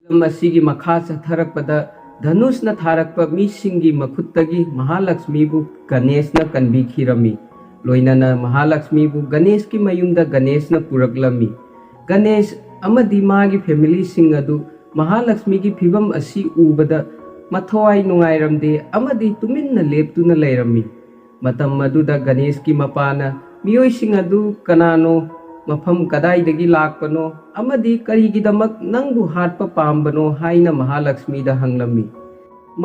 मसीगी मखा चथरकपदा धनुषना थारकपा मीसिंगी मखुत्तगी महालक्ष्मीबु गणेशना कनबिखिरमी लोइनना महालक्ष्मीबु गणेश की मयुमदा गणेशना पुरकलमी गणेश अमदी मागी फैमिली सिंग अदु महालक्ष्मी की फिबम असी उबदा मथवाई नुंगाइरमदे अमदी तुमिन्ना लेपतुना लैरमी मतम मदुदा गणेश की मपाना मियोई सिंग अदु कनानो मफम कदाइदगी लाकपनो अमदी करिगिदमक नंगबु हाटपा पाम्बनो हाइना महालक्ष्मी दा हंगलमी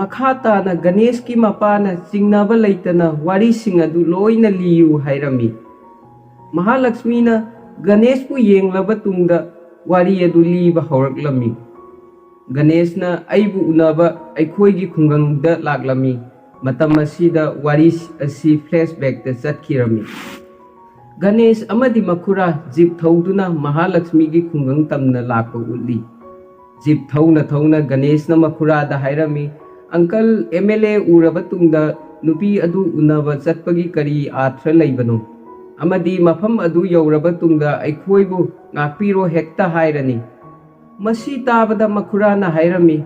मखाताना गणेश की मपाना चिंगनाबा लैतना वारी सिंग अदु लोइना लियु हाइरमी महालक्ष्मीना गणेशपु येंगलबा तुंगदा वारी अदु लीबा हौरकलमी गणेशना अइबु उनाबा अइखोइगी खुंगंगदा लाकलमी मतम असिदा वारी असी फ्लैशबैक दा चटखिरमी गणेश अमदी मखुरा जीप थौदुना महालक्ष्मी की खुंगंग तमना लाकपा उली जीप थौना थौना गणेशना मखुरा दा हाइरमी अंकल एमएलए उरबा तुंगदा नुपी अदु उनाबा चटपगी करी आथ्र लैबनो अमदी मफम अदु यौरबा तुंगदा अइखोइबु ngakpiro hekta hairani masi tabada makhurana hairami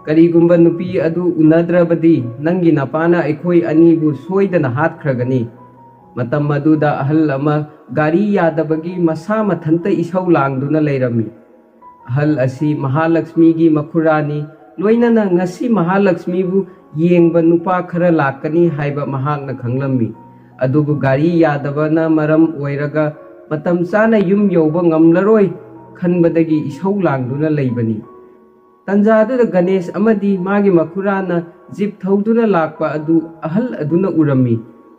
karigumba nupi adu unadrabadi nangi napana aikhoi anibu soidana hatkragani matam maduda ahal ama gari yadabagi masa mathanta isau langduna leirami ahal asi mahalakshmi gi makhurani loinana ngasi mahalakshmi bu yengba nupa khara lakani haiba mahakna khanglami adubu gari yadabana maram oiraga मतम चाना yum यौबा ngamlaroi खनबदगी इसौ लांगदुना लैबनी तंजादुदा Ganesh अमदी मागी मखुराना jeep थौदुना Lakpa अदु अहल अदुना उरमी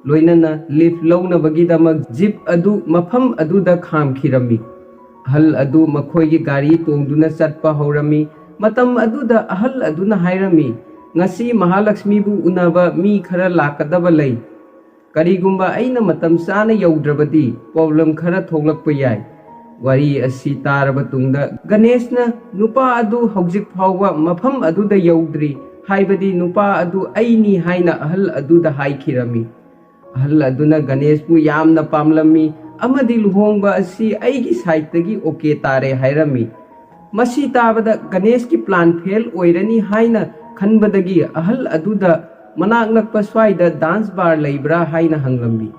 लोइनना लिफ लौनबगीदमक jeep अदु मफम अदुदा खामखिरमी अहल अदु मखोइगी गाड़ी तोंगदुना चटपा हौरमी मतम अदुदा अहल अदुना हाइरमी ngasi महालक्ष्मीबु उनाबा मी खरा लाकदबा लै करीगुंबा अइना मतम चाना यौद्रबदी प्रॉब्लम खरा थोगलकपा याय वारी असी तारबा तुंगदा गणेशना नुपा अदु हौजिक फावबा मफम अदुदा यौद्री हाइबदी नुपा अदु अइनी हाइना अहल अदुदा हाइखिरमी अहल अदुना गणेशबु यामना पामलमी अमदी लुहोंगबा असी अइगी साइडतगी ओके तारे हाइरमी मसी ताबदा गणेश की प्लान फेल ओइरनी हाइना खनबदगी अहल अदुदा मनाक नक्पा स्वाइदा डांस बार लैब्रा हाइना हंगलमी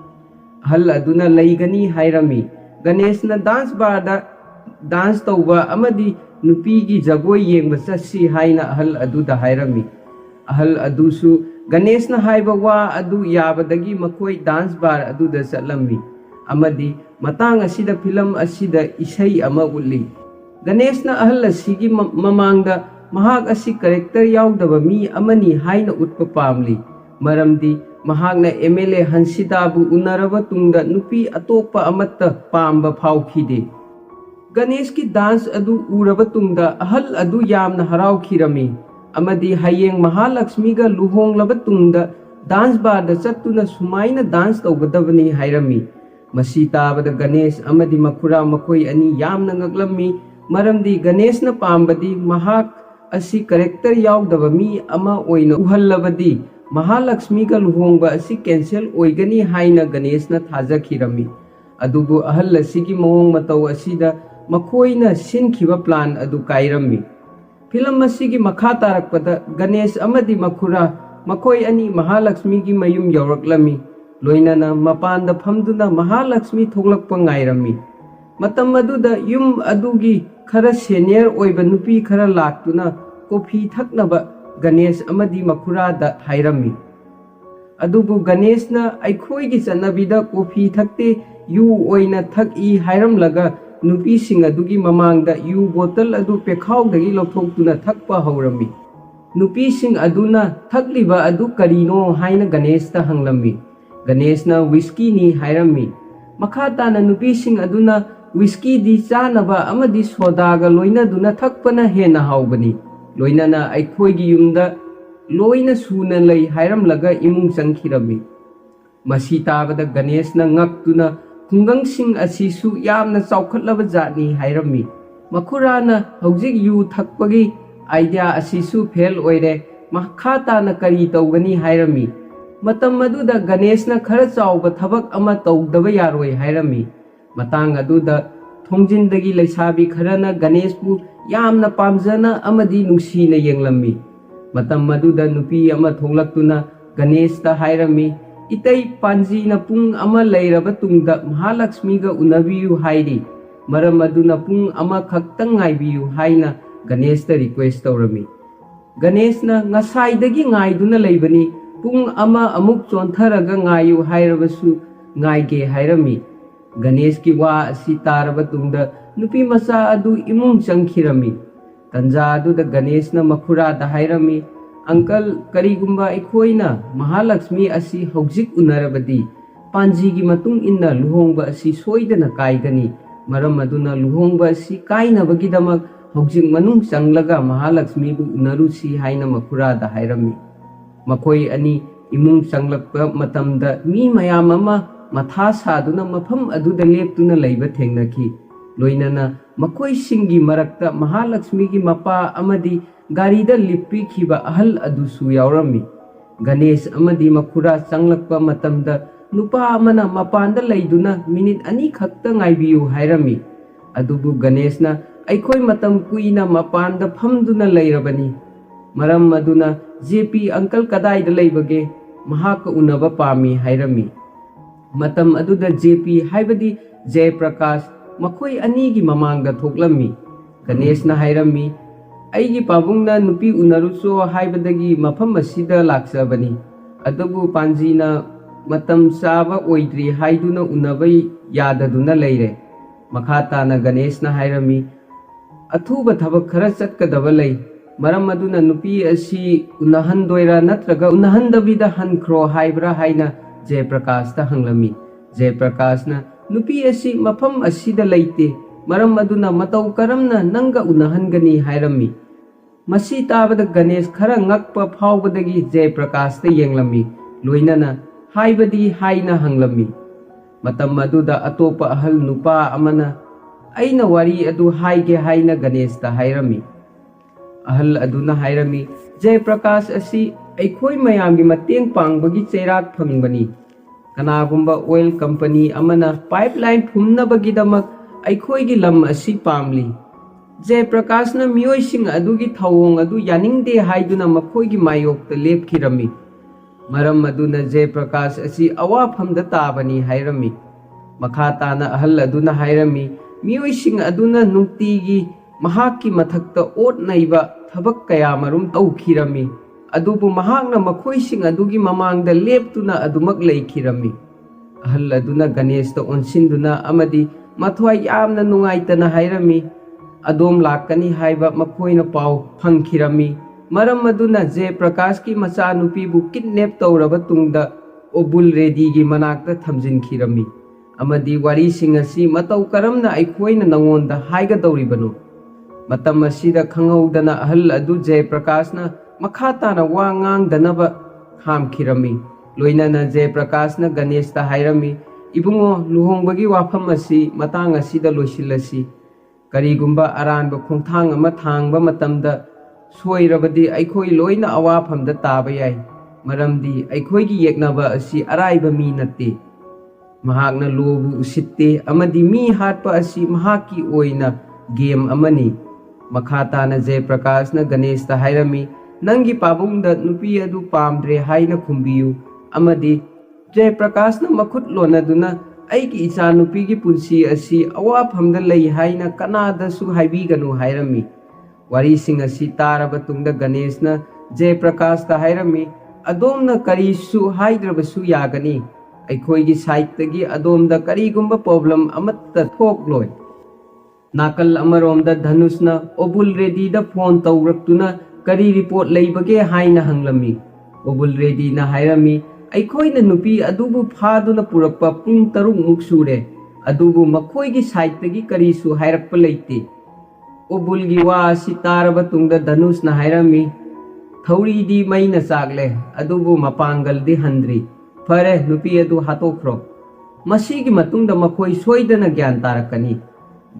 अहल अदुना लैगनी हाइरमी गणेशना डांस बार दा डांस तौबा अमदी नुपीगी जगोई येंगबा चसी हाइना अहल अदुदा हाइरमी अहल अदुसु गणेशना हाइबा वा अदु याबदगी मखोई डांस बार अदुदा चलमी अमदी मतांग असिदा फिल्म असिदा इसई अमा उल्ली गणेशना अहल असिगी ममांगदा महाक असी करेक्टर याउदबा मी अमनी हाइना उत्पा पामली मरमदी महाकना एमएलए हंसिताबु उनरबा तुंगदा नुपी अतोपा अमत्ता पामबा फाउखिदे गणेश की डांस अदु उरबा तुंगदा अहल अदु यामना हराउखिरमी अमदी हयेंग महालक्ष्मीगा लुहोंगलबा तुंगदा डांस बारदा चत्तुना सुमाइना डांस तौगदबनी हाइरमी मसी ताबदा गणेश अमदी मखुरा मखोई अनि यामना ngaklammi मरमदी गणेशना पामबदी महाक असी करेक्टर याउदबा मी अमा ओइना उहल्लबदी महालक्ष्मी का लुहोंगबा असी कैंसिल ओइगनी हाइना गणेशना थाजखिरमी अदुबु अहल असीगी मओंग मतौ असीदा मखोइना सिनखिबा प्लान अदु काइरमी फिल्म असीगी मखा तारकपदा गणेश अमदी मखुरा मखोइ अनि महालक्ष्मी की मयुम यौरकलमी लोइनना मपानदा फमदुना महालक्ष्मी थोगलकपा ngairami मतम अदुदा युम अदुगी खरा सीनियर ओइबा नुपी खरा लाक्तुना कॉफी थकनबा गणेश अमदी मखुरादा हाइरमी अदुबु गणेशना अइखोइगी चनबीदा कॉफी थकते यू ओइना थकई हाइरमलगा नुपी सिंग अदुगी ममांगदा यू बोतल अदु पेखाउदगी लौथोक्तुना थकपा हौरमी नुपी सिंग अदुना थकलिबा अदु करीनो हाइना गणेशता हंगलमी गणेशना विस्की नि हाइरमी मखाताना नुपी सिंग अदुना विस्की दी चानबा अमदी सोदागा लोइना दुना थकपना हेना हाउबनी लोइनाना अइखोइगी युमदा लोइना सुना लै हाइरमलगा इमुंग चंखिरमी मसी ताबदा गणेशना ngaktuna खुंगंगसिंग असिसु यामना चौखटलबा जातनी हाइरमी मखुराना हौजिक यू थकपगी आइडिया असिसु फेल ओइरे मखाताना करी तौगनी हाइरमी मतम मदुदा गणेशना खरा चाउबा थबक अमा तौदबा यारोय हाइरमी मतंग अदुदा थोंजिंदगी लैसाबी खरना गणेशबु यामना पामजना अमदी नुंसीना येंगलम्मी। मतम मदुदा नुपी अमा थोंगलक्तुना गणेशता हायरमी इतै पांजीना पुंग अमा लैरबा तुंगदा महालक्ष्मीगा उनबियु हायरी मरम अदुना पुंग अमा खक्तंग ngaibiyु हायना गणेशता रिक्वेस्ट तौरमी। गणेशना ngसाइदगी ngaइदुना लैबनी पुंग अमा अमुक चोंथरगा ngaयु हायरबसु ngaइगे हायरमी। गणेश की वा असि तारबा तुंगदा नुपी मचा अदु इमुंग चंखिरमी। तंजा अदुदा गणेशना मखुरादा हायरमी अंकल करीगुंबा अखोइना महालक्ष्मी असि हौजिक उनरबदी पांजीगी मतुंग इन्ना लुहोंगबा असि सोइदना काइगनी मरम अदुना लुहोंगबा असि काइनबगीदमक हौजिक मनुंग चंगलगा महालक्ष्मीबु उनरुसी हाइना मखुरादा हायरमी। मखोइ अनि इमुंग चंगलक्पा मतमदा मी मयाम अमा मथा सादुना मफम अदुदा लेप्तुना लैबा थेंगनखी। लोइनना मखोइ सिंगी मरक्ता महालक्ष्मी की मपा अमदी गारीदा लिप्पीखिबा अहल अदुसु यावरमी। गणेश अमदी मखुरा चंगलक्पा मतमदा नुपा अमना मपांदा लैदुना मिनिट अनि खक्ता ngaibiyu हायरमी। अदुबु गणेशना अखोइ मतम कुइना मपांदा फमदुना लैरबनी मरम मदुना जेपी अंकल कदाइदा लैबगे महाक उनबा पामी हायरमी। मतम अदुदा जेपी हाइबदी जयप्रकाश मखोइ अनीगी ममांगदा थोक्लम्मी। गणेशना हायरमी अईगी पाबुंगना नुपी उनरुसो हाइबदगी मफम असिदा लाक्सबनी अदुबु पांजीना मतम चाबा ओइद्री हाइदुना उनबै याददुना लैरे। मखाताना गणेशना हायरमी अथुबा थबक खरा चटकदबा लೈ मरम अदुना नुपी असि उनहंदोइरा नत्रगा उनहंदबिदा हनख्रो हाइब्रा हाइना जयप्रकाशता हंगलमी। जयप्रकाशना नुपी असि मफम असिदा लैते मरम अदुना मतौ करमना नंगा उनहनगनी हायरमी। मसी ताबदा गणेश खरा ngakpa फावबदगी जयप्रकाशता येंगलमी लोइनना हाइबदी हाइना हंगलमी। मतम अदुदा अतोपा अहल नुपा अमना अइना वारी अदु हाइगे हाइना गणेशता हायरमी। अहल अदुना हायरमी जयप्रकाश असि अखोइ मयामगी मतेंग पांगबगी चैराक फंगबनी। कनागुंबा ऑयल कंपनी अमना पाइपलाइन फुमनबगीदमक अखोइगी लम असि पामली। जयप्रकाशना मियोइसिंग अदुगी थवोंग अदु यानिंगदे हाइदुना मखोइगी मायोक्ता लेपखिरमी। मरम अदुना जयप्रकाश असि अवाफमदा ताबनी हायरमी। मखाताना अहल अदुना हायरमी मियोइसिंग अदुना नुक्तिगी महाकी मथक्ता ओट नैबा थबक कया मरुम तौखिरमी अदुबु महाकना मखोइसिंग अदुगी ममांगदा लेपतुना अदुमक लैखिरमी। अहल अदुना गणेशता ओनसिंदुना अमदी मथ्वाइ यामना नुंगाइतना हायरमी अदोम लाकनी हाइबा मखोइना पाउ फंखिरमी। मरम अदुना जयप्रकाश की मचा नुपीबु किडनैप तौरबा तुंगदा ओबुल रेड्डीगी मनाक्ता थमजिनखिरमी अमदी वारीसिंग असि मतौ करमना अखोइना नंगोंदा हाइगदौरिबनो। मतम असिदा खंगौदना अहल अदु जयप्रकाशना मखाताना वा ngang खामखिरमी। लोइनना जयप्रकाशना गणेशता हायरमी इबुंगो लुहोंबगी वाफम असि मतांग असिदा लोइसिलसि करीगुंबा अरानबा खोंथांग अमा थांगबा मतमदा सोइरबदी अखोइ लोइना अवाफमदा ताबा याय मरमदी अखोइगी येकनबा असि अराइबा मी नत्ते। महाकना लोबु उसित्ते अमदी मी हाटपा असि महाकी ओइना गेम अमनी। मखाताना जयप्रकाशना गणेशता हायरमी नंगी पाबुंगदा नुपी अदु पामद्रे हाइना खुंबियु अमदी जयप्रकाशना मखुत लोनदुना अईगी इचा नुपीगी पुंसी असि अवाफमदा लई हाइना कनादसु हाइबीगनु हायरमी। वारीसिंग असि तारबा तुंगदा गणेशना जयप्रकाशता हायरमी अदोमना करीसु हाइद्रबसु यागनी अखोइगी साइडतगी अदोमदा करीगुंबा प्रॉब्लम अमत्ता थोकलोय। नाकल अमरोमदा धनुषना ओबुल रेड्डीदा फोन तौरक्तुना करी रिपोर्ट लैबगे हाइना हंगलमी। ओबुल रेड्डीना हायरमी अखोइना नुपी अदुबु फादुना पुरक्पा पुंग 3 मुक सुरे अदुबु मखोइगी साइडतगी करीसु हायरक्पा लैते। ओबुलगी वा असि तारबा तुंगदा धनुषना हायरमी थौरीदी मैना चागले अदुबु मपांगलदी हंद्री फरे नुपी अदु हातोख्रो मसीगी मतुंगदा मखोइ सोइदना ज्ञान तारकनी।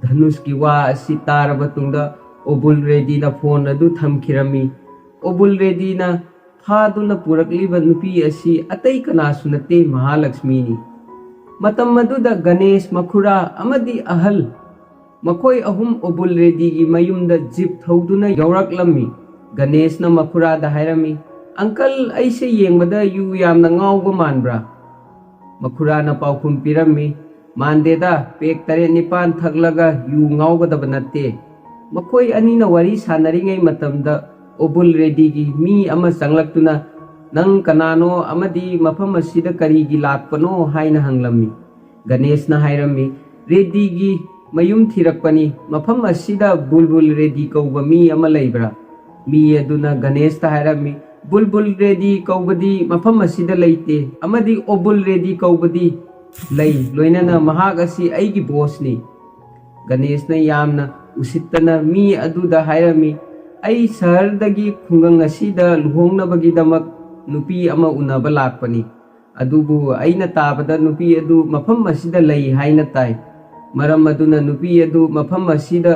धनुष की वा असि तारबा तुंगदा ओबुल रेड्डीना फोन अदु थमखिरमी। ओबुल रेड्डीना फादुना पुरकलिबा नुपी असि अतै कनासु नते महालक्ष्मीनी। मतम मदुदा गणेश मखुरा अमदी अहल ꯃꯈꯣꯏ ꯑꯍꯨꯝ ꯑꯣꯕꯨꯜ ꯔꯦꯗꯤꯒꯤ ꯃꯌꯨꯝꯗ ꯖꯤꯞ ꯊꯧꯗꯨꯅ ꯌꯧꯔꯛꯂꯝꯃꯤ꯫ ꯒꯅꯦꯁꯅ ꯃꯈꯨꯔꯥꯗ ꯍꯥꯏꯔꯝꯃꯤ, "ꯑꯪꯀꯜ, ꯑꯩꯁꯦ ꯌꯦꯡꯕꯗ ꯌꯨ ꯌꯥꯝꯅ ꯉꯥꯎꯕ ꯃꯥꯟꯕ꯭ꯔꯥ?" ꯃꯈꯨꯔꯥꯅ ꯄꯥꯎꯈꯨꯝ ꯄꯤꯔꯝꯃꯤ, "ꯃꯥꯟꯗꯦꯗ, ꯄꯦꯛ 7-9 ꯊꯛꯂꯒ ꯌꯨ ꯉꯥꯎꯒꯗꯕ ꯅꯠꯇꯦ." ꯃꯈꯣꯏ ꯑꯅꯤꯅ ꯋꯥꯔꯤ ꯁꯥꯟꯅꯔꯤꯉꯩ ꯃꯇꯝꯗ ꯑꯣꯕꯨꯜ ꯔꯦꯗꯤꯒꯤ ꯃꯤ ꯑꯃ ꯆꯪꯂꯛꯇꯨꯅ, "ꯅꯪ ꯀꯅꯥꯅꯣ ꯑꯃꯗꯤ ꯃꯐꯝ ꯑꯁꯤꯗ ꯀꯔꯤꯒꯤ ꯂꯥꯛꯄꯅꯣ?" ꯍꯥꯏꯅ ꯍꯪꯂꯝꯃꯤ꯫ ꯒꯅꯦꯁꯅ ꯍꯥꯏꯔꯝꯃꯤ, "ꯔꯦꯗꯤꯒꯤ ꯃꯌꯨꯝ ꯊꯤꯔꯛꯄꯅꯤ꯫ ꯃꯐꯝ ꯑꯁꯤꯗ ꯕꯨꯜꯕꯨꯜ ꯔꯦꯗꯤ ꯀꯧꯕ ꯃꯤ ꯑꯃ ꯂꯩꯕ꯭ꯔꯥ?" ꯃꯤ ꯑꯗꯨꯅ ꯒꯅꯦꯁꯇ ꯍꯥꯏꯔꯝꯃꯤ, "ꯕꯨꯜꯕꯨꯜ ꯔꯦꯗꯤ ꯀꯧꯕꯗꯤ ꯃꯐꯝ ꯑꯁꯤꯗ ꯂꯩꯇꯦ, ꯑꯃꯗꯤ ꯑꯣꯕꯨꯜ ꯔꯦꯗꯤ ꯀꯧꯕꯗꯤ ꯂꯩ, ꯂꯣꯏꯅꯅ ꯃꯍꯥꯛ ꯑꯁꯤ ꯑꯩꯒꯤ ꯕꯣꯁꯅꯤ." ꯒꯅꯦꯁꯅ ꯌꯥꯝꯅ ꯎꯁꯤꯠꯇꯅ ꯃꯤ ꯑꯗꯨꯗ ꯍꯥꯏꯔꯝꯃꯤ, "ꯑꯩ ꯁꯍꯔꯗꯒꯤ ꯈꯨꯡꯒꯪ ꯑꯁꯤꯗ ꯂꯨꯍꯣꯡꯅꯕꯒꯤꯗꯃꯛ ꯅꯨꯄꯤ ꯑꯃ ꯎꯅꯕ ꯂꯥꯛꯄꯅꯤ꯫ ꯑꯗꯨꯕꯨ ꯑꯩꯅ ꯇꯥꯕꯗ ꯅꯨꯄꯤ ꯑꯗꯨ ꯃꯐꯝ ꯑꯁꯤꯗ ꯂꯩ ꯍꯥꯏꯅ ꯇꯥꯏ꯫ ꯃꯔꯝ ꯑꯗꯨꯅ ꯅꯨꯄꯤ ꯑꯗꯨ ꯃꯐꯝ ꯑꯁꯤꯗ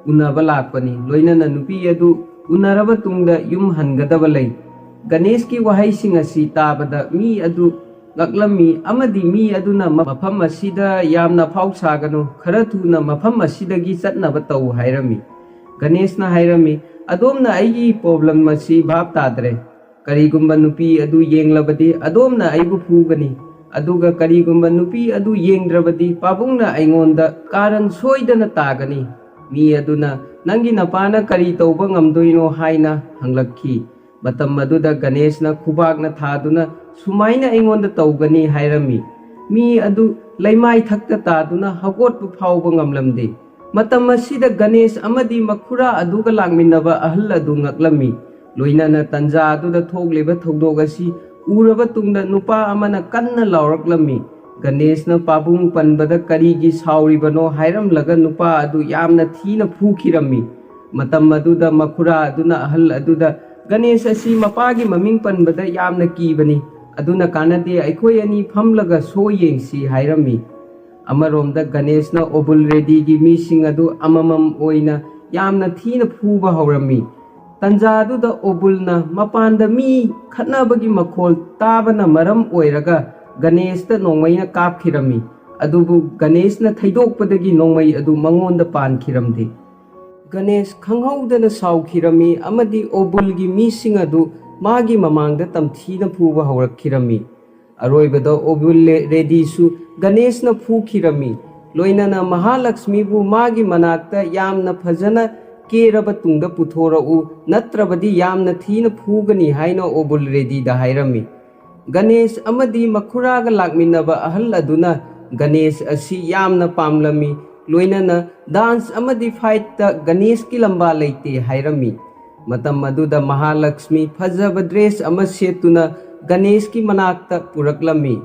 ꯎꯅꯕ ꯂꯥꯛꯄꯅꯤ, ꯂꯣꯏꯅꯅ ꯅꯨꯄꯤ ꯑꯗꯨ ꯎꯅꯔꯕ ꯇꯨꯡꯗ ꯌꯨꯝ ꯍꯟꯒꯗꯕ ꯂꯩ." ꯒꯅꯦꯁꯀꯤ ꯋꯥꯍꯩꯁꯤꯡ ꯑꯁꯤ ꯇꯥꯕꯗ ꯃꯤ ꯑꯗꯨ ꯉꯛꯂꯝꯃꯤ, ꯑꯃꯗꯤ ꯃꯤ ꯑꯗꯨꯅ ꯃꯐꯝ ꯑꯁꯤꯗ ꯌꯥꯝꯅ ꯑꯐꯥꯎ ꯁꯥꯒꯅꯨ, ꯈꯔ ꯊꯨꯅ ꯃꯐꯝ ꯑꯁꯤꯗꯒꯤ ꯆꯠꯅꯕ ꯇꯧ ꯍꯥꯏꯔꯝꯃꯤ꯫ ꯒꯅꯦꯁꯅ ꯍꯥꯏꯔꯝꯃꯤ, "ꯑꯗꯣꯝꯅ ꯑꯩꯒꯤ ꯄ꯭ꯔꯣꯕ꯭ꯂꯦꯝ ꯑꯁꯤ ꯚꯥꯞ ꯇꯥꯗ꯭ꯔꯦ꯫ ꯀꯔꯤꯒꯨꯝꯕ ꯅꯨꯄꯤ ꯑꯗꯨ ꯌꯦꯡꯂꯕꯗꯤ ꯑꯗꯣꯝꯅ ꯑꯩꯕꯨ ꯐꯨꯒꯅꯤ, ꯑꯗꯨꯒ ꯀꯔꯤꯒꯨꯝꯕ ꯅꯨꯄꯤ ꯑꯗꯨ ꯌꯦꯡꯗ꯭ꯔꯕꯗꯤ ꯄꯥꯕꯨꯡꯅ ꯑꯩꯉꯣꯟꯗ ꯀꯥꯔꯟ ꯁꯣꯏꯗꯅ ꯇꯥꯒꯅꯤ." ꯃꯤ ꯑꯗꯨꯅ, "ꯅꯪꯒꯤ ꯅꯄꯥꯅ ꯀꯔꯤ ꯇꯧꯕ ꯉꯝꯗꯣꯏꯅꯣ?" ꯍꯥꯏꯅ ꯍꯪꯂꯛꯈꯤ꯫ ꯃꯇꯝ ꯑꯗꯨꯗ ꯒꯅꯦꯁꯅ ꯈꯨꯕꯥꯛꯅ ꯊꯥꯗꯨꯅ, "ꯁꯨꯃꯥꯏꯅ ꯑꯩꯉꯣꯟꯗ ꯇꯧꯒꯅꯤ" ꯍꯥꯏꯔꯝꯃꯤ꯫ ꯃꯤ ꯑꯗꯨ ꯂꯩꯃꯥꯏ ꯊꯛꯇ ꯇꯥꯗꯨꯅ ꯍꯧꯒꯠꯄ ꯐꯥꯎꯕ ꯉꯝꯂꯝꯗꯦ꯫ ꯃꯇꯝ ꯑꯁꯤꯗ ꯒꯅꯦꯁ ꯑꯃꯗꯤ ꯃꯈꯨꯔꯥ ꯑꯗꯨꯒ ꯂꯥꯛꯃꯤꯟꯅꯕ ꯑꯍꯜ ꯑꯗꯨ ꯉꯛꯂꯝꯃꯤ꯫ ꯂꯣꯏꯅꯅ ꯇꯟꯖꯥ ꯑꯗꯨꯗ ꯊꯣꯛꯂꯤꯕ ꯊꯧꯗꯣꯛ ꯑꯁꯤ ꯎꯔꯕ ꯇꯨꯡꯗ ꯅꯨꯄꯥ ꯑꯃꯅ ꯀꯟꯅ ꯂꯥꯎꯔꯛꯂꯝꯃꯤ, "ꯒꯅꯦꯁꯅ ꯄꯥꯕꯨꯡ ꯄꯟꯕꯗ ꯀꯔꯤꯒꯤ ꯁꯥꯎꯔꯤꯕꯅꯣ?" ꯍꯥꯏꯔꯝꯂꯒ ꯅꯨꯄꯥ ꯑꯗꯨ ꯌꯥꯝꯅ ꯊꯤꯅ ꯐꯨꯈꯤꯔꯝꯃꯤ꯫ ꯃꯇꯝ ꯑꯗꯨꯗ ꯃꯈꯨꯔꯥ ꯑꯗꯨꯅ ꯑꯍꯜ ꯑꯗꯨꯗ, "ꯒꯅꯦꯁ ꯑꯁꯤ ꯃꯄꯥꯒꯤ ꯃꯃꯤꯡ ꯄꯟꯕꯗ ꯌꯥꯝꯅ ꯀꯤꯕꯅꯤ, ꯑꯗꯨꯅ ꯀꯥꯟꯅꯗꯦ, ꯑꯩꯈꯣꯏ ꯑꯅꯤ ꯐꯝꯂꯒ ꯁꯣ ꯌꯦꯡꯁꯤ" ꯍꯥꯏꯔꯝꯃꯤ꯫ ꯑꯃꯔꯣꯝꯗ ꯒꯅꯦꯁꯅ ꯑꯣꯕꯨꯜ ꯔꯦꯗꯤꯒꯤ ꯃꯤꯁꯤꯡ ꯑꯗꯨ ꯑꯃꯃꯝ ꯑꯣꯏꯅ ꯌꯥꯝꯅ ꯊꯤꯅ ꯐꯨꯕ ꯍꯧꯔꯝꯃꯤ꯫ ꯇꯟꯖꯥ ꯑꯗꯨꯗ ꯑꯣꯕꯨꯜꯅ ꯃꯄꯥꯟꯗ ꯃꯤ ꯈꯠꯅꯕꯒꯤ ꯃꯈꯣꯜ ꯇꯥꯕꯅ ꯃꯔꯝ ꯑꯣꯏꯔꯒ ꯒꯅꯦꯁꯇ ꯅꯣꯡꯃꯩꯅ ꯀꯥꯞꯈꯤꯔꯝꯃꯤ꯫ ꯑꯗꯨꯕꯨ ꯒꯅꯦꯁꯅ ꯊꯩꯗꯣꯛꯄꯗꯒꯤ ꯅꯣꯡꯃꯩ ꯑꯗꯨ ꯃꯉꯣꯟꯗ ꯄꯥꯟꯈꯤꯔꯝꯗꯦ꯫ ꯒꯅꯦꯁ ꯈꯪꯍꯧꯗꯅ ꯁꯥꯎꯈꯤꯔꯝꯃꯤ, ꯑꯃꯗꯤ ꯑꯣꯕꯨꯜꯒꯤ ꯃꯤꯁꯤꯡ ꯑꯗꯨ ꯃꯥꯒꯤ ꯃꯃꯥꯡꯗ ꯇꯝꯊꯤꯅ ꯐꯨꯕ ꯍꯧꯔꯛꯈꯤꯔꯝꯃꯤ꯫ ꯑꯔꯣꯏꯕꯗ ꯑꯣꯕꯨꯜ ꯔꯦꯗꯤꯁꯨ ꯒꯅꯦꯁꯅ ꯐꯨꯈꯤꯔꯝꯃꯤ꯫ ꯂꯣꯏꯅꯅ ꯃꯍꯥꯂꯛꯁꯃꯤꯕꯨ ꯃꯥꯒꯤ ꯃꯅꯥꯛꯇ ꯌꯥꯝꯅ ꯐꯖꯅ ꯀꯦꯔꯕ ꯇꯨꯡꯗ ꯄꯨꯊꯣꯔꯛꯎ, ꯅꯠꯇ꯭ꯔꯕꯗꯤ ꯌꯥꯝꯅ ꯊꯤꯅ ꯐꯨꯒꯅꯤ ꯍꯥꯏꯅ ꯑꯣꯕꯨꯜ ꯔꯦꯗꯤꯗ ꯍꯥꯏꯔꯝꯃꯤ꯫ ꯒꯅꯦꯁ ꯑꯃꯗꯤ ꯃꯈꯨꯔꯥꯒ ꯂꯥꯛꯃꯤꯟꯅꯕ ꯑꯍꯜ ꯑꯗꯨꯅ ꯒꯅꯦꯁ ꯑꯁꯤ ꯌꯥꯝꯅ ꯄꯥꯝꯂꯝꯃꯤ, ꯂꯣꯏꯅꯅ ꯗꯥꯟꯁ ꯑꯃꯗꯤ ꯐꯥꯏꯠꯇ ꯒꯅꯦꯁꯀꯤ ꯂꯝꯕꯥ ꯂꯩꯇꯦ ꯍꯥꯏꯔꯝꯃꯤ꯫ ꯃꯇꯝ ꯑꯗꯨꯗ ꯃꯍꯥꯂꯛꯁꯃꯤ ꯐꯖꯕ ꯗ꯭ꯔꯦꯁ ꯑꯃ ꯁꯦꯠꯇꯨꯅ ꯒꯅꯦꯁꯀꯤ ꯃꯅꯥꯛꯇ ꯄꯨꯔꯛꯂꯝꯃꯤ꯫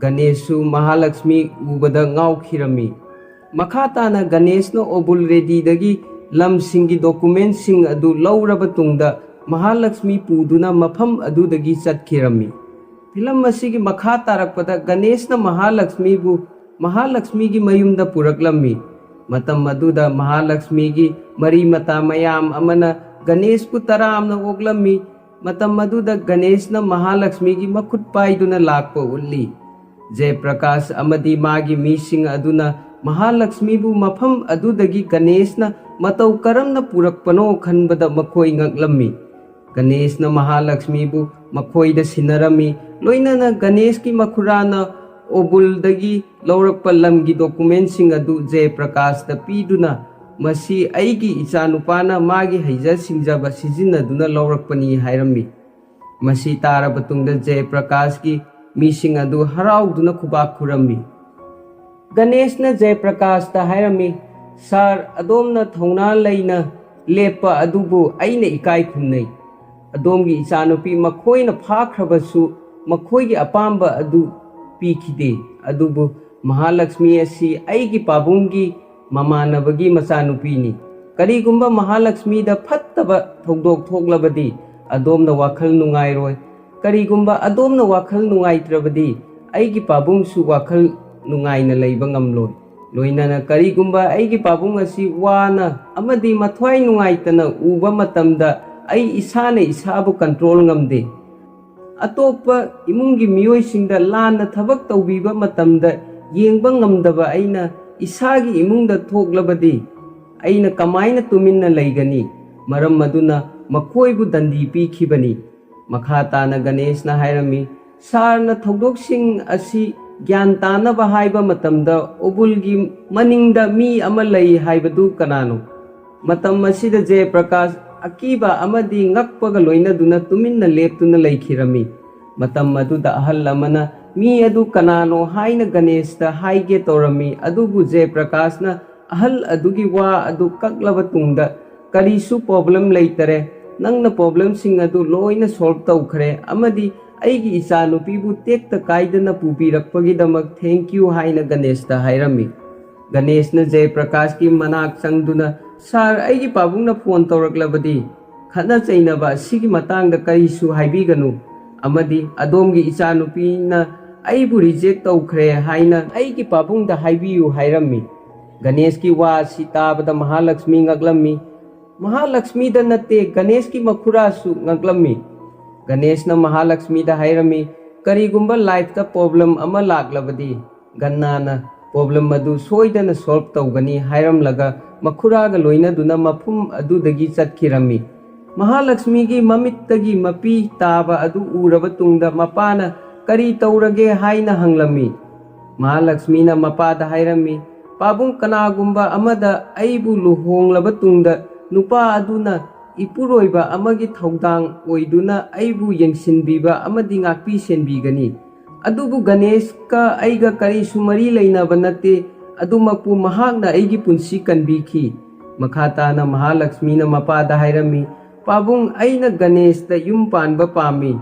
ꯒꯅꯦꯁꯁꯨ ꯃꯍꯥꯂꯛꯁꯃꯤ ꯎꯕꯗ ꯉꯥꯎꯈꯤꯔꯝꯃꯤ꯫ ꯃꯈꯥ ꯇꯥꯅ ꯒꯅꯦꯁꯅ ꯑꯣꯕꯨꯜ ꯔꯦꯗꯤꯗꯒꯤ ꯂꯝꯁꯤꯡꯒꯤ ꯗꯣꯀꯨꯃꯦꯟꯠꯁꯤꯡ ꯑꯗꯨ ꯂꯧꯔꯕ ꯇꯨꯡꯗ ꯃꯍꯥꯂꯛꯁꯃꯤ ꯄꯨꯗꯨꯅ ꯃꯐꯝ ꯑꯗꯨꯗꯒꯤ ꯆꯠꯈꯤꯔꯝꯃꯤ꯫ ꯐꯤꯂꯝ ꯑꯁꯤꯒꯤ ꯃꯈꯥ ꯇꯥꯔꯛꯄꯗ ꯒꯅꯦꯁꯅ ꯃꯍꯥꯂꯛꯁꯃꯤꯕꯨ ꯃꯍꯥꯂꯛꯁꯃꯤꯒꯤ ꯃꯌꯨꯝꯗ ꯄꯨꯔꯛꯂꯝꯃꯤ꯫ ꯃꯇꯝ ꯑꯗꯨꯗ ꯃꯍꯥꯂꯛꯁꯃꯤꯒꯤ ꯃꯔꯤ ꯃꯇꯥ ꯃꯌꯥꯝ ꯑꯃꯅ ꯒꯅꯦꯁꯄꯨ ꯇꯔꯥꯝꯅ ꯑꯣꯛꯂꯝꯃꯤ꯫ ꯃꯇꯝ ꯑꯗꯨꯗ ꯒꯅꯦꯁꯅ ꯃꯍꯥꯂꯛꯁꯃꯤꯒꯤ ꯃꯈꯨꯠ ꯄꯥꯏꯗꯨꯅ ꯂꯥꯛꯄ ꯎꯠꯂꯤ꯫ ꯖꯌꯄ꯭ꯔꯀꯥꯁ ꯑꯃꯗꯤ ꯃꯥꯒꯤ ꯃꯤꯁꯤꯡ ꯑꯗꯨꯅ ꯃꯍꯥꯂꯛꯁꯃꯤꯕꯨ ꯃꯐꯝ ꯑꯗꯨꯗꯒꯤ ꯒꯅꯦꯁꯅ ꯃꯇꯧ ꯀꯔꯝꯅ ꯄꯨꯔꯛꯄꯅꯣ ꯈꯟꯕꯗ ꯃꯈꯣꯏ ꯉꯛꯂꯝꯃꯤ꯫ ꯒꯅꯦꯁꯅ ꯃꯍꯥꯂꯛꯁꯃꯤꯕꯨ ꯃꯈꯣꯏꯗ ꯁꯤꯟꯅꯔꯝꯃꯤ, ꯂꯣꯏꯅꯅ ꯒꯅꯦꯁꯀꯤ ꯃꯈꯨꯔꯥꯅ ꯑꯣꯕꯨꯜꯗꯒꯤ ꯂꯧꯔꯛꯄ ꯂꯝꯒꯤ ꯗꯣꯀꯨꯃꯦꯟꯠꯁꯤꯡ ꯑꯗꯨ ꯖꯌꯄ꯭ꯔꯀꯥꯁꯇ ꯄꯤꯗꯨꯅ, "ꯃꯁꯤ ꯑꯩꯒꯤ ꯏꯆꯥꯅꯨꯄꯥꯅ ꯃꯥꯒꯤ ꯍꯩꯖ ꯁꯤꯡꯖꯕ ꯁꯤꯖꯤꯟꯅꯗꯨꯅ ꯂꯧꯔꯛꯄꯅꯤ" ꯍꯥꯏꯔꯝꯃꯤ꯫ ꯃꯁꯤ ꯇꯥꯔꯕ ꯇꯨꯡꯗ ꯖꯌꯄ꯭ꯔꯀꯥꯁꯀꯤ ꯃꯤꯁꯤꯡ ꯑꯗꯨ ꯍꯔꯥꯎꯗꯨꯅ ꯈꯨꯕꯥꯛ ꯈꯨꯔꯝꯃꯤ꯫ ꯒꯅꯦꯁꯅ ꯖꯌꯄ꯭ꯔꯀꯥꯁꯇ ꯍꯥꯏꯔꯝꯃꯤ, "ꯁꯥꯔ, ꯑꯗꯣꯝꯅ ꯊꯧꯅꯥ ꯂꯩꯅ ꯂꯦꯞꯄ ꯑꯗꯨꯕꯨ ꯑꯩꯅ ꯏꯀꯥꯏ ꯈꯨꯝꯅꯩ꯫ ꯑꯗꯣꯝꯒꯤ ꯏꯆꯥꯅꯨꯄꯤ ꯃꯈꯣꯏꯅ ꯐꯥꯈ꯭ꯔꯕꯁꯨ ꯃꯈꯣꯏꯒꯤ ꯑꯄꯥꯝꯕ ꯑꯗꯨ ꯄꯤꯈꯤꯗꯦ꯫ ꯑꯗꯨꯕꯨ ꯃꯍꯥꯂꯛꯁꯃꯤ ꯑꯁꯤ ꯑꯩꯒꯤ ꯄꯥꯕꯨꯡꯒꯤ ꯃꯃꯥꯟꯅꯕꯒꯤ ꯃꯆꯥꯅꯨꯄꯤꯅꯤ꯫ ꯀꯔꯤꯒꯨꯝꯕ ꯃꯍꯥꯂꯛꯁꯃꯤꯗ ꯐꯠꯇꯕ ꯊꯧꯗꯣꯛ ꯊꯣꯛꯂꯕꯗꯤ ꯑꯗꯣꯝꯅ ꯋꯥꯈꯜ ꯅꯨꯡꯉꯥꯏꯔꯣꯏ꯫ ꯀꯔꯤꯒꯨꯝꯕ ꯑꯗꯣꯝꯅ ꯋꯥꯈꯜ ꯅꯨꯡꯉꯥꯏꯇ꯭ꯔꯕꯗꯤ ꯑꯩꯒꯤ ꯄꯥꯕꯨꯡꯁꯨ ꯋꯥꯈꯜ ꯅꯨꯡꯉꯥꯏꯅ ꯂꯩꯕ ꯉꯝꯂꯣꯏ꯫ ꯂꯣꯏꯅꯅ ꯀꯔꯤꯒꯨꯝꯕ ꯑꯩꯒꯤ ꯄꯥꯕꯨꯡ ꯑꯁꯤ ꯋꯥꯅ ꯑꯃꯗꯤ ꯃꯊ꯭ꯋꯥꯏ ꯅꯨꯡꯉꯥꯏꯇꯅ ꯎꯕ ꯃꯇꯝꯗ ꯑꯩ ꯏꯁꯥꯅ ꯏꯁꯥꯕꯨ ꯀꯟꯇ꯭ꯔꯣꯜ ꯉꯝꯗꯦ꯫ ꯑꯇꯣꯞꯄ ꯏꯃꯨꯡꯒꯤ ꯃꯤꯑꯣꯏꯁꯤꯡꯗ ꯂꯥꯟꯅ ꯊꯕꯛ ꯇꯧꯕꯤꯕ ꯃꯇꯝꯗ ꯌꯦꯡꯕ ꯉꯝꯗꯕ ꯑꯩꯅ ꯏꯁꯥꯒꯤ ꯏꯃꯨꯡꯗ ꯊꯣꯛꯂꯕꯗꯤ ꯑꯩꯅ ꯀꯃꯥꯏꯅ ꯇꯨꯃꯤꯟꯅ ꯂꯩꯒꯅꯤ ꯃꯔꯝ ꯑꯗꯨꯅ ꯃꯈꯣꯏꯕꯨ ꯗꯟꯗꯤ ꯄꯤꯈꯤꯕꯅꯤ ꯃꯈꯥ ꯇꯥꯅ ꯒꯅꯦꯁꯅ ꯍꯥꯏꯔꯝꯃꯤ ꯁꯥꯔꯅ ꯊꯧꯗꯣꯛꯁꯤꯡ ꯑꯁꯤ ꯒ꯭ꯌꯥꯟ ꯇꯥꯅꯕ ꯍꯥꯏꯕ ꯃꯇꯝꯗ ꯑꯣꯕꯨꯜꯒꯤ ꯃꯅꯤꯡꯗ ꯃꯤ ꯑꯃ ꯂꯩ ꯍꯥꯏꯕꯗꯨ ꯀꯅꯥꯅꯣ ꯃꯇꯝ ꯑꯁꯤꯗ ꯖꯌꯄ꯭ꯔꯀꯥꯁ ꯑꯀꯤꯕ ꯑꯃꯗꯤ ꯉꯛꯄꯒ ꯂꯣꯏꯅꯗꯨꯅ ꯇꯨꯃꯤꯟꯅ ꯂꯦꯞꯇꯨꯅ ꯂꯩꯈꯤꯔꯝꯃꯤ ꯃꯇꯝ ꯑꯗꯨꯗ ꯑꯍꯜ ꯑꯃꯅ ꯃꯤ ꯑꯗꯨ ꯀꯅꯥꯅꯣ ꯍꯥꯏꯅ ꯒꯅꯦꯁꯇ ꯍꯥꯏꯒꯦ ꯇꯧꯔꯝꯃꯤ ꯑꯗꯨꯕꯨ ꯖꯌꯄ꯭ꯔꯀꯥꯁꯅ ꯑꯍꯜ ꯑꯗꯨꯒꯤ ꯋꯥ ꯑꯗꯨ ꯀꯛꯂꯕ ꯇꯨꯡꯗ ꯀꯔꯤꯁꯨ ꯄ꯭ꯔꯣꯕ꯭ꯂꯦꯝ ꯂꯩꯇꯔꯦ ꯅꯪꯅ ꯄ꯭ꯔꯣꯕ꯭ꯂꯦꯝꯁꯤꯡ ꯑꯗꯨ ꯂꯣꯏꯅ ꯁꯣꯜꯕ ꯇꯧꯈ꯭ꯔꯦ ꯑꯃꯗꯤ ꯑꯩꯒꯤ ꯏꯆꯥꯅꯨꯄꯤꯕꯨ ꯇꯦꯛꯇ ꯀꯥꯏꯗꯅ ꯄꯨꯕꯤꯔꯛꯄꯒꯤꯗꯃꯛ ꯊꯦꯡꯛ ꯌꯨ ꯍꯥꯏꯅ ꯒꯅꯦꯁꯇ ꯍꯥꯏꯔꯝꯃꯤ ꯒꯅꯦꯁꯅ ꯖयप्रकाशकी मनाक चंगदुना सार अꯩꯒꯤ पाबुंगना फोन तौरक्लबदी खना चैनबा असिगी मतांगदा करिसु हाइबिगनु अमदी अदोमगी इचानुपीना अइबु रिजेक्ट तौखरे हाइना अइगी पाबुंगदा हाइबियु हाइरम्मी गणेश की वा सीताबदा महालक्ष्मी ngaklammi महालक्ष्मी दा नते गणेश की मखुरासु ngaklammi गणेशना महालक्ष्मी दा हाइरम्मी करिगुंबा लाइफ दा प्रॉब्लम अमा लाक्लबदी गन्नाना प्रॉब्लम अदु सोइदना सॉल्व तौगनी हाइरमलगा मखुरागा लोइनदुना मफुम अदुदगी चटखिरम्मी महालक्ष्मी की ममित्तगी मपी ताबा अदु उरबा तुंगदा मपाना करी तौरगे हाइना हंगलम्मी महालक्ष्मीना मपादा हाइरम्मी पाबुंग कनागुंबा अमदा अइबु लुहोंगलबा तुंगदा नुपा अदुना इपुरोइबा अमगी थौदांग ओइदुना अइबु यंगसिनबीबा अमदी ngakpi senbigani अदुबु गणेश का अइगा करिसु मरी लैनबा नते अदुमकपु महागना अइगी पुंसी कनबीखी मखाताना महालक्ष्मीना मपादा हाइरम्मी पाबुंग अइना गणेशता युम पानबा पामी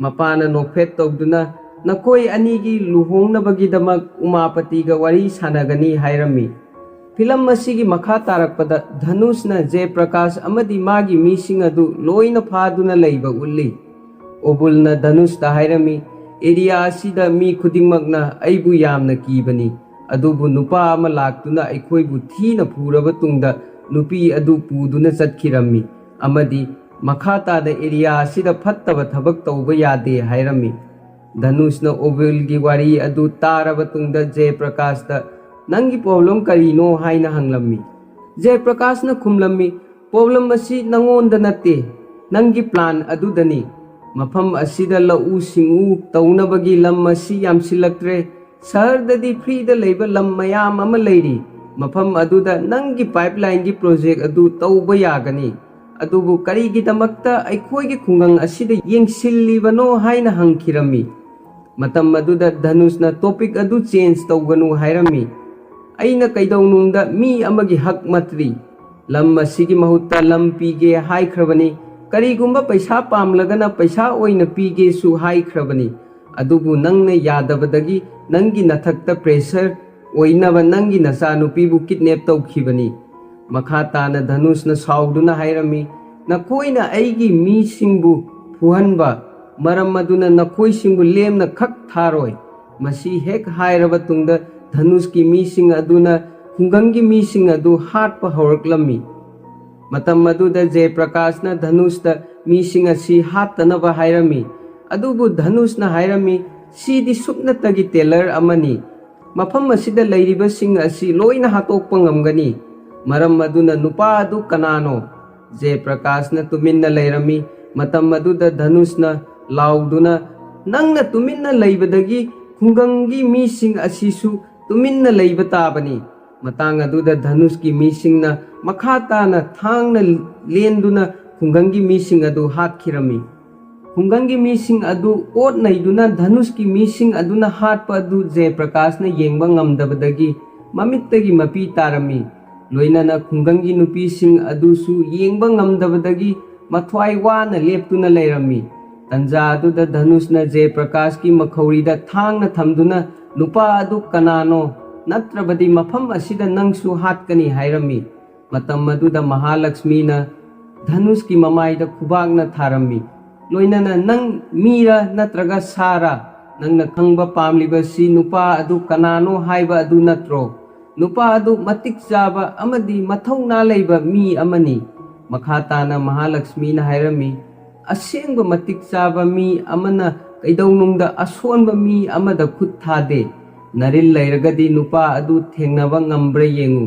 मपाना नोफेट तौदुना नकोई अनिगी लुहोंगनबगीदमक उमापतिगा वरी सानगनी हाइरम्मी फिल्म असिगी मखा तारकपदा धनुषना जयप्रकाश अमदी मागी मीसिंग अदु लोइना फादुना लैबा उल्ली ओबुलना धनुषता हाइरम्मी एरिया असिदा मी खुदिंगमकना अइबु यामना कीबनी अदुबु नुपा अमा लाक्तुना अइखोइबु थीना फुरबा तुंगदा नुपी अदु पुदुना चटखिरम्मी अमदी मखातादा एरिया असिदा फत्तबा थबक तौबा यादे हाइरम्मी धनुषना ओबुलगी वारी अदु तारबा तुंगदा जयप्रकाशदा नंगी प्रॉब्लम करीनो हाइना हंगलम्मी जयप्रकाशना खुमलम्मी प्रॉब्लम असी नंगोंदा नते नंगी प्लान अदुदनी मफम असिदा लऊ सिंगू तौनबगी लम असी यामसिलक्त्रे शहरददी फ्रीदा लैबा लम मयाम अमा लैरी मफम अदुदा नंगी पाइपलाइन की प्रोजेक्ट अदु तौबा यागनी अदुबु करिगिदमक्ता अइखोइगी खुंगंग असिदा येंगसिल्लिबनो हाइना हंगखिरम्मी मतम अदुदा धनुषना टॉपिक अदु चेंज तौगनु हाइरम्मी अइना कैदौनुंगदा मी अमगी हक मत्री लम असिगी महुत्ता लम पीगे हाइख्रबनी करिगुंबा पैसा पामलगना पैसा ओइना पीगेसु हाइख्रबनी अदुबु नंगना यादबदगी नंगी नथक्ता प्रेशर ओइनबा नंगी नचानुपीबु किडनैप तौखिबनी मखाताना धनुषना साउदुना हाइरम्मी नखोइना अइगी मीसिंगबु फुहनबा मरम अदुना नखोइसिंगबु लेमना खक थारोय मसी हेक हाइरबा तुंगदा धनुष की मीसिंग अदुना खुंगंगी मीसिंग अदु हाटपा हौरक्लम्मी मतम अदुदा जयप्रकाशना धनुषदा मीसिंग असि हातनबा हाइरम्मी अदुबु धनुषना हाइरम्मी सीदी सुपनतगी टेलर अमनी मफम असिदा लैरिबसिंग असि लोइना हातोकपा ngamgani मरम अदुना नुपा अदु कनानो जयप्रकाशना तुमिन्ना लैरम्मी मतम अदुदा धनुषना लाउदुना नंगना तुमिन्ना लैबदगी खुंगंगी मीसिंग असिसु तुमिन्ना लैबा ताबनी मतांग अदुदा धनुष की मीसिंगना मखाताना थांगना लेंदुना खुंगंगी मीसिंग अदु हातखिरम्मी खुंगंगी मीसिंग अदु ओट नैदुना धनुष की मीसिंग अदुना हाटपा अदु जयप्रकाशना येंगबा ngamdabadagi ममित्तगी मपी तारम्मी लोइनाना खुंगंगी नुपीसिंग अदुसु येंगबा ngamdabadagi मथ्वाई वाना लेप्तुना लैरम्मी तंजा अदुदा धनुषना जयप्रकाश की मखौरीदा थांगना थमदुना नुपा अदु कनानो नत्रबदी मफम असिदा नंगसु हाटकनी हाइरम्मी मतम अदुदा महालक्ष्मीना धनुष की ममाइदा खुबागना थारम्मी लोइनाना नंग मीरा नत्रगा सारा नंगना खंगबा पामलिबसी नुपा अदु कनानो हाइबा अदु नत्रो नुपा अदु मतिक चाबा अमदी मथौना लैबा मी अमनी मखाताना महालक्ष्मीना हाइरम्मी असेंगबा मतिक चाबा मी अमना कैदौनुंगदा असोनबा मी अमदा खुद थादे नरिल लैरगदी नुपा अदु थेंगनबा ngamब्रा येंगु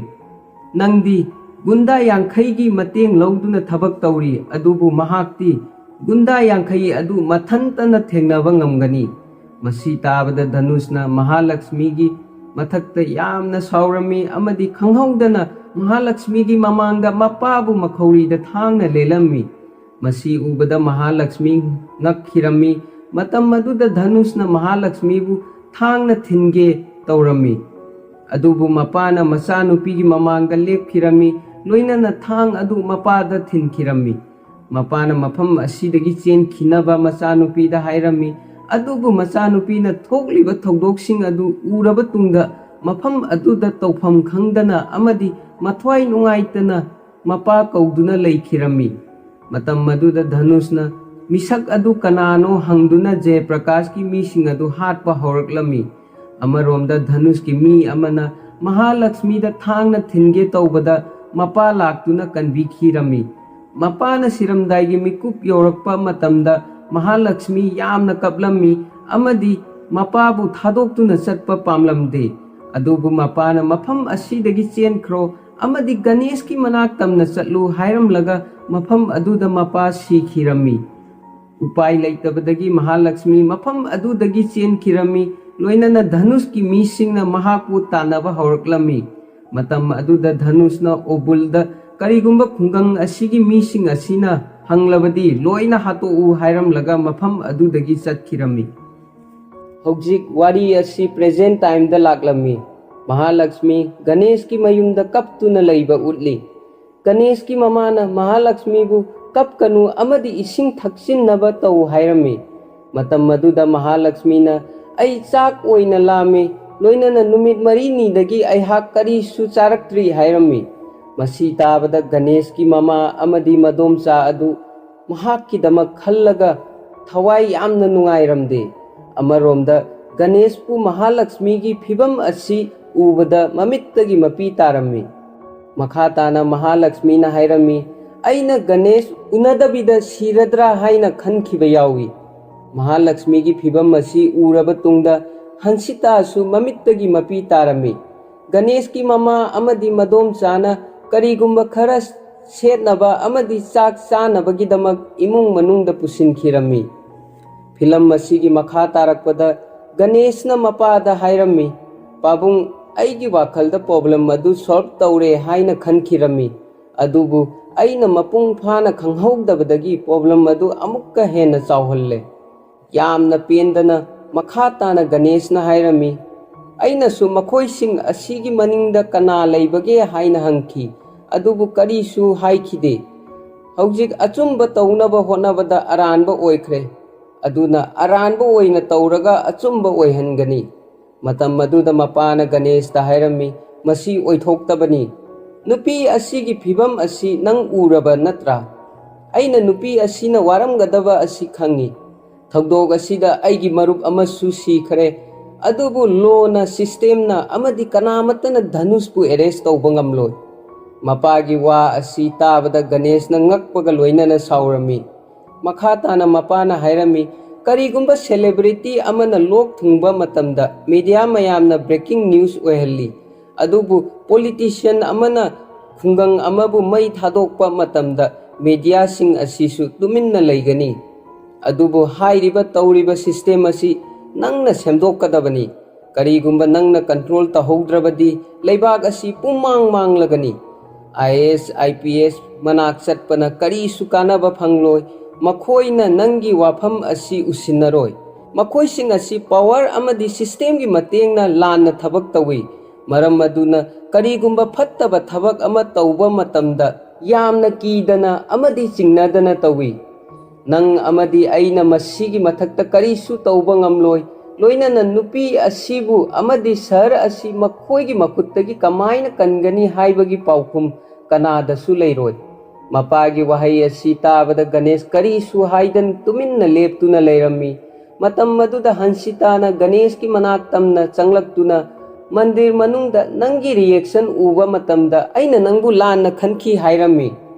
ꯅꯪꯗꯤ ꯒꯨꯟꯗꯥ ꯌꯥꯡꯈꯩꯒꯤ ꯃꯇꯦꯡ ꯂꯧꯗꯨꯅ ꯊꯕꯛ ꯇꯧꯔꯤ, ꯑꯗꯨꯕꯨ ꯃꯍꯥꯛꯇꯤ ꯒꯨꯟꯗꯥ ꯌꯥꯡꯈꯩ ꯑꯗꯨ ꯃꯊꯟꯇꯅ ꯊꯦꯡꯅꯕ ꯉꯝꯒꯅꯤ꯫ ꯃꯁꯤ ꯇꯥꯕꯗ ꯙꯅꯨꯁꯅ ꯃꯍꯥꯂꯛꯁꯃꯤꯒꯤ ꯃꯊꯛꯇ ꯌꯥꯝꯅ ꯁꯥꯎꯔꯝꯃꯤ ꯑꯃꯗꯤ ꯈꯪꯍꯧꯗꯅ ꯃꯍꯥꯂꯛꯁꯃꯤꯒꯤ ꯃꯃꯥꯡꯗ ꯃꯄꯥꯕꯨ ꯃꯈꯧꯔꯤꯗ ꯊꯥꯡꯅ ꯂꯦꯜꯂꯝꯃꯤ꯫ ꯃꯁꯤ ꯎꯕꯗ ꯃꯍꯥꯂꯛꯁꯃꯤ ꯉꯛꯈꯤꯔꯝꯃꯤ꯫ ꯃꯇꯝ ꯑꯗꯨꯗ ꯙꯅꯨꯁꯅ ꯃꯍꯥꯂꯛꯁꯃꯤꯕꯨ ꯊꯥꯡꯅ ꯊꯤꯟꯒꯦ ꯇꯧꯔꯝꯃꯤ, ꯑꯗꯨꯕꯨ ꯃꯄꯥꯅ ꯃꯆꯥꯅꯨꯄꯤꯒꯤ ꯃꯃꯥꯡꯗ ꯂꯦꯞꯈꯤꯔꯝꯃꯤ, ꯂꯣꯏꯅꯅ ꯊꯥꯡ ꯑꯗꯨ ꯃꯄꯥꯗ ꯊꯤꯟꯈꯤꯔꯝꯃꯤ꯫ ꯃꯄꯥꯅ ꯃꯐꯝ ꯑꯁꯤꯗꯒꯤ ꯆꯦꯟꯈꯤꯅꯕ ꯃꯆꯥꯅꯨꯄꯤꯗ ꯍꯥꯏꯔꯝꯃꯤ, ꯑꯗꯨꯕꯨ ꯃꯆꯥꯅꯨꯄꯤꯅ ꯊꯣꯛꯂꯤꯕ ꯊꯧꯗꯣꯛꯁꯤꯡ ꯑꯗꯨ ꯎꯔꯕ ꯇꯨꯡꯗ ꯃꯐꯝ ꯑꯗꯨꯗ ꯇꯧꯐꯝ ꯈꯪꯗꯅ ꯑꯃꯗꯤ ꯃꯊ꯭ꯋꯥꯏ ꯅꯨꯡꯉꯥꯏꯇꯅ ꯃꯄꯥ ꯀꯧꯗꯨꯅ ꯂꯩꯈꯤꯔꯝꯃꯤ꯫ ꯃꯇꯝ ꯑꯗꯨꯗ ꯙꯅꯨꯁꯅ ꯃꯤꯁꯛ ꯑꯗꯨ ꯀꯅꯥꯅꯣ ꯍꯪꯗꯨꯅ ꯖꯌꯄ꯭ꯔꯀꯥꯁꯀꯤ ꯃꯤꯁꯤꯡ ꯑꯗꯨ ꯍꯥꯠꯄ ꯍꯧꯔꯛꯂꯝꯃꯤ꯫ ꯑꯃꯔꯣꯝꯗ ꯙꯅꯨꯁꯀꯤ ꯃꯤ ꯑꯃꯅ ꯃꯍꯥꯂꯛꯁꯃꯤꯗ ꯊꯥꯡꯅ ꯊꯤꯟꯒꯦ ꯇꯧꯕꯗ ꯃꯄꯥ ꯂꯥꯛꯇꯨꯅ ꯀꯟꯕꯤꯈꯤꯔꯝꯃꯤ꯫ ꯃꯄꯥꯅ ꯁꯤꯔꯝꯗꯥꯏꯒꯤ ꯃꯤꯀꯨꯞ ꯌꯧꯔꯛꯄ ꯃꯇꯝꯗ ꯃꯍꯥꯂꯛꯁꯃꯤ ꯌꯥꯝꯅ ꯀꯞꯂꯝꯃꯤ ꯑꯃꯗꯤ ꯃꯄꯥꯕꯨ ꯊꯥꯗꯣꯛꯇꯨꯅ ꯆꯠꯄ ꯄꯥꯝꯂꯝꯗꯦ꯫ ꯑꯗꯨꯕꯨ ꯃꯄꯥꯅ ꯃꯐꯝ ꯑꯁꯤꯗꯒꯤ ꯆꯦꯟꯈ꯭ꯔꯣ ꯑꯃꯗꯤ ꯒꯅꯦꯁꯀꯤ ꯃꯅꯥꯛ ꯇꯝꯅ ꯆꯠꯂꯨ ꯍꯥꯏꯔꯝꯂꯒ ꯃꯐꯝ ꯑꯗꯨꯗ ꯃꯄꯥ ꯁꯤꯈꯤꯔꯝꯃꯤ꯫ ꯎꯄꯥꯏ ꯂꯩꯇꯕꯗꯒꯤ ꯃꯍꯥꯂꯛꯁꯃꯤ ꯃꯐꯝ ꯑꯗꯨꯗꯒꯤ ꯆꯦꯟꯈꯤꯔꯝꯃꯤ, ꯂꯣꯏꯅꯅ ꯙꯅꯨꯁꯀꯤ ꯃꯤꯁꯤꯡꯅ ꯃꯍꯥꯛꯄꯨ ꯇꯥꯟꯅꯕ ꯍꯧꯔꯛꯂꯝꯃꯤ꯫ ꯃꯇꯝ ꯑꯗꯨꯗ ꯙꯅꯨꯁꯅ ꯑꯣꯕꯨꯜꯗ ꯀꯔꯤꯒꯨꯝꯕ ꯈꯨꯡꯒꯪ ꯑꯁꯤꯒꯤ ꯃꯤꯁꯤꯡ ꯑꯁꯤꯅ ꯍꯪꯂꯕꯗꯤ ꯂꯣꯏꯅ ꯍꯥꯠꯇꯣꯛꯎ ꯍꯥꯏꯔꯝꯂꯒ ꯃꯐꯝ ꯑꯗꯨꯗꯒꯤ ꯆꯠꯈꯤꯔꯝꯃꯤ꯫ ꯍꯧꯖꯤꯛ ꯋꯥꯔꯤ ꯑꯁꯤ ꯄ꯭ꯔꯦꯖꯦꯟ ꯇꯥꯏꯝꯗ ꯂꯥꯛꯂꯝꯃꯤ꯫ ꯃꯍꯥꯂꯛꯁꯃꯤ ꯒꯅꯦꯁꯀꯤ ꯃꯌꯨꯝꯗ ꯀꯞꯇꯨꯅ ꯂꯩꯕ ꯎꯠꯂꯤ꯫ ꯒꯅꯦꯁꯀꯤ ꯃꯃꯥꯅ ꯃꯍꯥꯂꯛꯁꯃꯤꯕꯨ ꯀꯞꯀꯅꯨ ꯑꯃꯗꯤ ꯏꯁꯤꯡ ꯊꯛꯆꯤꯟꯅꯕ ꯇꯧ ꯍꯥꯏꯔꯝꯃꯤ꯫ ꯃꯇꯝ ꯑꯗꯨꯗ ꯃꯍꯥꯂꯛꯁꯃꯤꯅ ꯑꯩ ꯆꯥꯛ ꯑꯣꯏꯅ ꯂꯥꯝꯃꯤ, ꯂꯣꯏꯅꯅ ꯅꯨꯃꯤꯠ 4ꯅꯤꯗꯒꯤ ꯑꯩꯍꯥꯛ ꯀꯔꯤꯁꯨ ꯆꯥꯔꯛꯇ꯭ꯔꯤ ꯍꯥꯏꯔꯝꯃꯤ꯫ ꯃꯁꯤ ꯇꯥꯕꯗ ꯒꯅꯦꯁꯀꯤ ꯃꯃꯥ ꯑꯃꯗꯤ ꯃꯗꯣꯝꯆꯥ ꯑꯗꯨ ꯃꯍꯥꯛꯀꯤꯗꯃꯛ ꯈꯜꯂꯒ ꯊꯋꯥꯏ ꯌꯥꯝꯅ ꯅꯨꯡꯉꯥꯏꯔꯝꯗꯦ꯫ ꯑꯃꯔꯣꯝꯗ ꯒꯅꯦꯁꯄꯨ ꯃꯍꯥꯂꯛꯁꯃꯤꯒꯤ ꯐꯤꯚꯝ ꯑꯁꯤ ꯎꯕꯗ ꯃꯃꯤꯠꯇꯒꯤ ꯃꯄꯤ ꯇꯥꯔꯝꯃꯤ꯫ ꯃꯈꯥ ꯇꯥꯅ ꯃꯍꯥꯂꯛꯁꯃꯤꯅ ꯍꯥꯏꯔꯝꯃꯤ, ꯑꯩꯅ ꯒꯅꯦꯁ ꯎꯅꯗꯕꯤꯗ ꯁꯤꯔꯗ꯭ꯔꯥ ꯍꯥꯏꯅ ꯈꯟꯈꯤꯕ ꯌꯥꯎꯏ꯫ ꯃꯍꯥꯂꯛꯁꯃꯤꯒꯤ ꯐꯤꯚꯝ ꯑꯁꯤ ꯎꯔꯕ ꯇꯨꯡꯗ ꯍꯟꯁꯤꯇꯥꯁꯨ ꯃꯃꯤꯠꯇꯒꯤ ꯃꯄꯤ ꯇꯥꯔꯝꯃꯤ꯫ ꯒꯅꯦꯁꯀꯤ ꯃꯃꯥ ꯑꯃꯗꯤ ꯃꯗꯣꯝꯆꯥꯅ ꯀꯔꯤꯒꯨꯝꯕ ꯈꯔ ꯁꯦꯠꯅꯕ ꯑꯃꯗꯤ ꯆꯥꯛ ꯆꯥꯅꯕꯒꯤꯗꯃꯛ ꯏꯃꯨꯡ ꯃꯅꯨꯡꯗ ꯄꯨꯁꯤꯟꯈꯤꯔꯝꯃꯤ꯫ ꯐꯤꯂꯝ ꯑꯁꯤꯒꯤ ꯃꯈꯥ ꯇꯥꯔꯛꯄꯗ ꯒꯅꯦꯁꯅ ꯃꯄꯥꯗ ꯍꯥꯏꯔꯝꯃꯤ, ꯄꯥꯕꯨꯡ, ꯑꯩꯒꯤ ꯋꯥꯈꯜꯗ ꯄ꯭ꯔꯣꯕ꯭ꯂꯦꯝ ꯑꯗꯨ ꯁꯣꯜꯕ ꯇꯧꯔꯦ ꯍꯥꯏꯅ ꯈꯟꯈꯤꯔꯝꯃꯤ, ꯑꯗꯨꯕꯨ ꯑꯩꯅ ꯃꯄꯨꯡ ꯐꯥꯅ ꯈꯪꯍꯧꯗꯕꯗꯒꯤ ꯄ꯭ꯔꯣꯕ꯭ꯂꯦꯝ ꯑꯗꯨ ꯑꯃꯨꯛꯀ ꯍꯦꯟꯅ ꯆꯥꯎꯍꯜꯂꯦ꯫ ꯌꯥꯝꯅ ꯄꯦꯟꯗꯅ ꯃꯈꯥ ꯇꯥꯅ ꯒꯅꯦꯁꯅ ꯍꯥꯏꯔꯝꯃꯤ, ꯑꯩꯅꯁꯨ ꯃꯈꯣꯏꯁꯤꯡ ꯑꯁꯤꯒꯤ ꯃꯅꯤꯡꯗ ꯀꯅꯥ ꯂꯩꯕꯒꯦ ꯍꯥꯏꯅ ꯍꯪꯈꯤ, ꯑꯗꯨꯕꯨ ꯀꯔꯤꯁꯨ ꯍꯥꯏꯈꯤꯗꯦ꯫ ꯍꯧꯖꯤꯛ ꯑꯆꯨꯝꯕ ꯇꯧꯅꯕ ꯍꯣꯠꯅꯕꯗ ꯑꯔꯥꯟꯕ ꯑꯣꯏꯈ꯭ꯔꯦ, ꯑꯗꯨꯅ ꯑꯔꯥꯟꯕ ꯑꯣꯏꯅ ꯇꯧꯔꯒ ꯑꯆꯨꯝꯕ ꯑꯣꯏꯍꯟꯒꯅꯤ꯫ ꯃꯇꯝ ꯑꯗꯨꯗ ꯃꯄꯥꯅ ꯒꯅꯦꯁꯇ ꯍꯥꯏꯔꯝꯃꯤ, ꯃꯁꯤ ꯑꯣꯏꯊꯣꯛꯇꯕꯅꯤ꯫ ꯅꯨꯄꯤ ꯑꯁꯤꯒꯤ ꯐꯤꯚꯝ ꯑꯁꯤ ꯅꯪ ꯎꯔꯕ ꯅꯠꯇ꯭ꯔꯥ? ꯑꯩꯅ ꯅꯨꯄꯤ ꯑꯁꯤꯅ ꯋꯥꯔꯝꯒꯗꯕ ꯑꯁꯤ ꯈꯪꯏ꯫ ꯊꯧꯗꯣꯛ ꯑꯁꯤꯗ ꯑꯩꯒꯤ ꯃꯔꯨꯞ ꯑꯃꯁꯨ ꯁꯤꯈ꯭ꯔꯦ, ꯑꯗꯨꯕꯨ ꯂꯣꯅ, ꯁꯤꯁꯇꯦꯝꯅ ꯑꯃꯗꯤ ꯀꯅꯥꯃꯠꯇꯅ ꯙꯅꯨꯁꯄꯨ ꯑꯦꯔꯦꯁ ꯇꯧꯕ ꯉꯝꯂꯣꯏ꯫ ꯃꯄꯥꯒꯤ ꯋꯥ ꯑꯁꯤ ꯇꯥꯕꯗ ꯒꯅꯦꯁꯅ ꯉꯛꯄꯒ ꯂꯣꯏꯅꯅ ꯁꯥꯎꯔꯝꯃꯤ꯫ ꯃꯈꯥ ताना मपाना हायरमी करीगुंबा सेलिब्रिटी अमना लोक थुंगबा मतमदा मीडिया मयामना ब्रेकिंग न्यूज ओहल्ली अदुबु पॉलिटिशियन अमना खुंगंग अमबु मई थादोकपा मतमदा मीडिया सिंग असिसु तुमिन्ना लैगनी अदुबु हाइरिबा तौरिबा सिस्टम असि नंगना सेमदोकदबनी करीगुंबा नंगना कंट्रोल तहौद्रबदी लेबाग असि पुमांग मांगलगनी IAS IPS मनाक चटपना करीसु कानाबा फंगलोय मखोइना नंगी वाफम असि उसिनरोय मखोइसिंग असि पावर अमदि सिस्टम की मतेंगना लान थबक तवी मरम मदुना करीगुंबा फत्तबा थबक अमा तौबा मतमदा यामना कीदना अमदि चिंगनादना तवी नंग अमदि अइना मसिगी मथक्ता करीसु तौबा ngamloy लोइनाना नुपी असिबु अमदि सहर असि मखोइगी मखुत्तगी कमाइना कनगनी हाइबगी पाउखुम कनादसु लेरोय मपागी वहाई असि ताबदा गणेश करीसु हाइदन तुमिन्ना लेप्तुना लेरम्मी मतम मदुदा हंसिताना गणेश की मनाक तमना चंगलक्तुना मंदिर मनुंगदा नंगी रिएक्शन उबा मतमदा अइना नंगबु लानना खनखी हाइरम्मी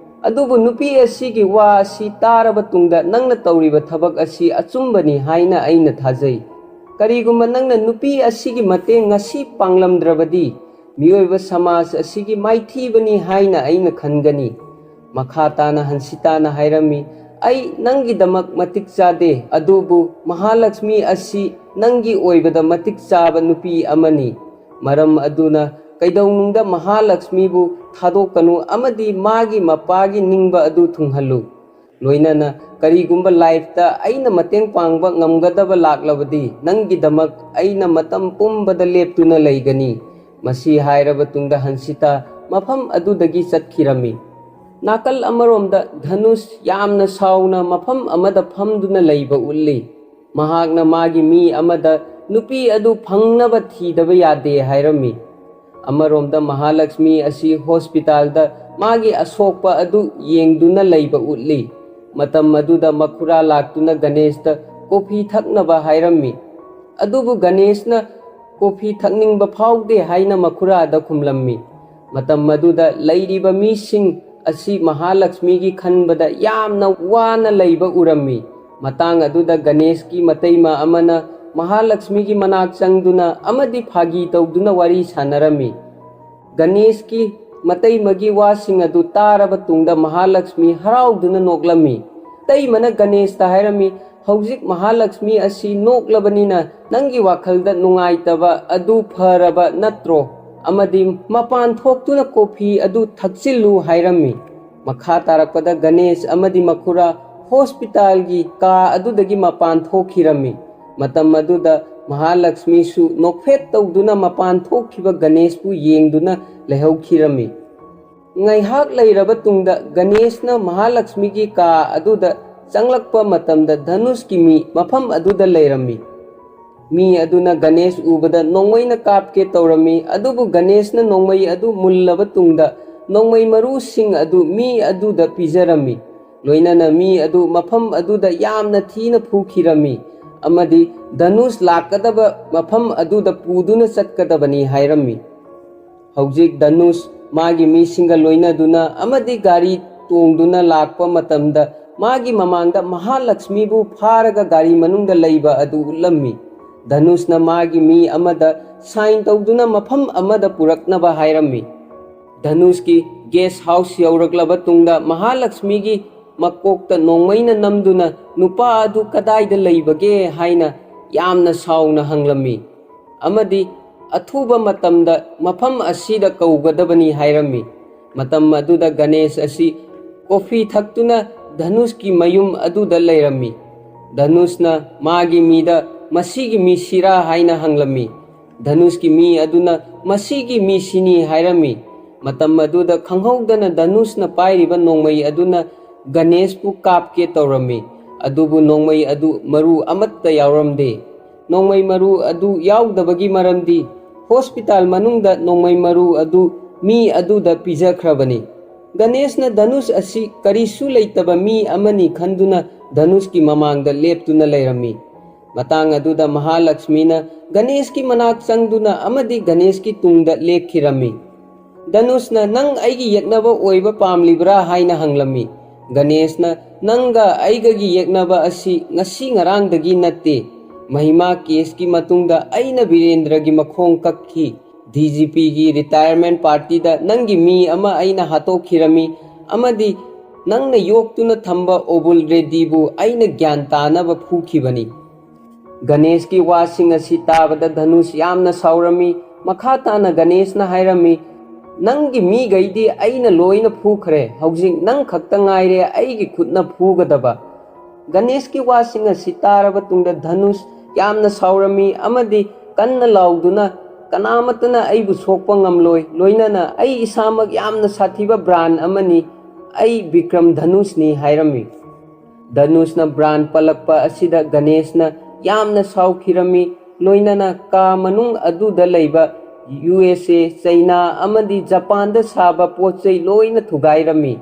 अदुबु नुपी असिगी वा असि तारबा तुंगदा नंगना तौरिबा थबक असि अचुंबनी हाइना अइना थाजै करीगुंबा नंगना नुपी असिगी मतेंग ngasi पांगलमद्रबदी मियोइबा समाज असिगी माइथीबनी हाइना अइना खनगनी मखा ताना हंसिताना हाइरमी आई नंगी दमक मतिक चादे अदुबु महालक्ष्मी असि नंगी ओइबदा मतिक चाबा नुपी अमनी मरम अदुना कैदौनुंगदा महालक्ष्मीबु थादोकनु अमदी मागी मपागी निंगबा अदु थुंगहल्लु लोइनाना करीगुंबा लाइफता अइना मतेंग पांगबा ngamgadaba लाक्लबदी नंगी दमक अइना मतम पुंबदा लेप्तुना लैगनी मसी हाइरबा तुंगदा हंसिता मफम अदुदगी चटखिरमी नाकल अमरोमदा धनुष यामना साउना मफम अमदा फमदुना लैबा उल्ली महागना मागी मी अमदा नुपी अदु फंगनबा थीदबा यादे हाइरमी अमरोमदा महालक्ष्मी असि हॉस्पिटल दा मागी असोकपा अदु येंगदुना लैबा उल्ली मतम अदुदा मखुरा लाक्तुना गणेश दा कॉफी थकनबा हाइरमी अदुबु गणेशना कॉफी थकनिंगबा फाउदे हाइना मखुरा दा खुमलम्मी मतम अदुदा लैरिबा मीसिंग असि महालक्ष्मी की खनबदा यामना वाना लैबा उरम्मी मतांग अदुदा गणेश की मतैमा अमना महालक्ष्मी की मनाक चंगदुना अमदी फागी तौदुना वारी सानरमी गणेश की मतैमगी वासिंग अदु तारबा तुंगदा महालक्ष्मी हराउदुना नोकलमी तैमना गणेश ताहारमी हौजिक महालक्ष्मी असि नोकलबनिना नंगी वाखलदा नुंगाइतबा अदु फरबा नत्रो अमदी मपान थोक्तुना कॉफी अदु थक्सिल्लु हाइरमी मखा तारकपदा गणेश अमदी मखुरा हॉस्पिटल की का अदुदगी मपान थोखिरमी मतम अदुदा महालक्ष्मी सु नोकफेट तौदुना मपान थोखिबा गणेश पु येंगदुना लेहौखिरमी ngaihak leiraba tungda गणेश ना महालक्ष्मी की का अदुदा चंगलकपा मतमदा धनुष की मी मफम अदुदा लेरमी मी अदुना गणेश उबदा नोंगमैना कापके तौरमी अदुबु गणेश ना नोंगमै अदु मुल्लबा तुंगदा नोंगमै मरु सिंग अदु मी अदुदा पिजरमी लोइनाना मी अदु मफम अदुदा यामना थीना फुखिरमी अमदी धनुष लाकदबा मफम अदुदा पुदुना चटकदबनी हाइरमी हौजिक धनुष मागी मी सिंगा लोइनादुना अमदी गाड़ी तोंगदुना लाकपा मतमदा मागी ममांगदा महालक्ष्मी बु फारगा गाड़ी मनुंगदा लैबा अदु उल्लम्मी धनुषना मागी मी अमदा साइन तौदुना मफम अमदा पुरकनबा हाइरमी धनुष की गेस्ट हाउस यौरकलबा तुंगदा महालक्ष्मी की मकोकता नोंगमैना नमदुना नुपा अदु कदाइदा लैबगे हाइना यामना साउना हंगलम्मी अमदी अथुबा मतमदा मफम असिदा कौगदबनी हाइरमी मतम अदुदा गणेश असि कॉफी थक्तुना धनुष की मयुम अदुदा लैरमी धनुषना मागी मीदा मसीगी मी सिरा हाइना हंगलमी धनुष की मी अदुना मसीगी मी सिनी हाइरमी मतम अदुदा खंगहौदना धनुषना पाइरिबा नोंगमै अदुना गणेश पु कापके तौरमी अदुबु नोंगमै अदु मरु अमत्ता यावरमदे नोंगमै मरु अदु यावदबगी मरमदी हॉस्पिटल मनुंगदा नोंगमै मरु अदु मी अदुदा पिजखरबनी गणेशना धनुष असि करिसु लैतबा मी अमनी खंदुना धनुष की ममांगदा लेप्तुना लैरमी मतंग अदुदा महालक्ष्मीना गणेश की मनाक चंगदुना अमदी गणेश की तुंगदा लेखिरमी धनुषना नंग आइगी यeknaba ओइबा पामलिब्रा हाइना हंगलमी गणेशना नंगा आइगगी यeknaba असि ngasi ngarangdagi natte महिमा केस की मतुंगदा अइना वीरेंद्र की मखोंग कक्की डीजीपी की रिटायरमेंट पार्टी दा नंगी मी अमा अइना हातोखिरमी अमदी नंगना योक्तुना थंबा ओबुल रेड्डीबु अइना ज्ञान तानबा फुखिबनी गणेश की वासिंग असि ताबदा धनुष यामना साउरमी मखा ताना गणेशना हाइरमी नंगी मी गैदी अइना लोइना फुखरे हौजिंग नंग खक्ता ngaire अइगी खुदना फुगदबा गणेश की वासिंग असि तारबा तुंगदा धनुष यामना साउरमी अमदी कन्ना लाउदुना कनामतना अइबु सोकपा ngamloi लोइनाना अइ इसामक यामना साथीबा ब्रांड अमनी अइ विक्रम धनुषनी हाइरमी धनुषना ब्रांड पलकपा असिदा गणेशना यामना साउखिरमी लोइनाना का मनुंग अदुदा लैबा USA चाइना अमदी जापान दा साबा पोचै लोइना थुगाइरमी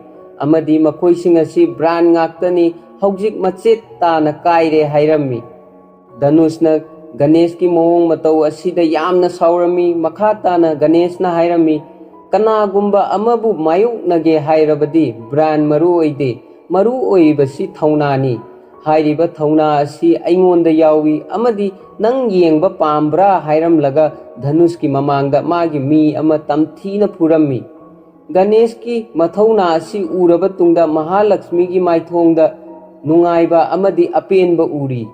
अमदी मखोइसिंग असि ब्रांड ngaktani हौजिक मचेत ताना काइरे हाइरमी धनुषना गणेश की मोंग मतौ असिदा यामना साउरमी मखा ताना गणेशना हाइरमी कनागुंबा अमबु मायुक नगे हाइरबदी ब्रांड मरु ओइदे मरु ओइबसी थौनानी हाइरिबा थौना असि अइंगोंदा यावी अमदि नंग येंगबा पाम्ब्रा हाइरमलगा धनुष की ममांगदा मागी मी अमा तमथीना फुरम्मी गणेश की मथौना असि उरबा तुंगदा महालक्ष्मी की माइथोंगदा नुंगाइबा अमदि अपेनबा उरी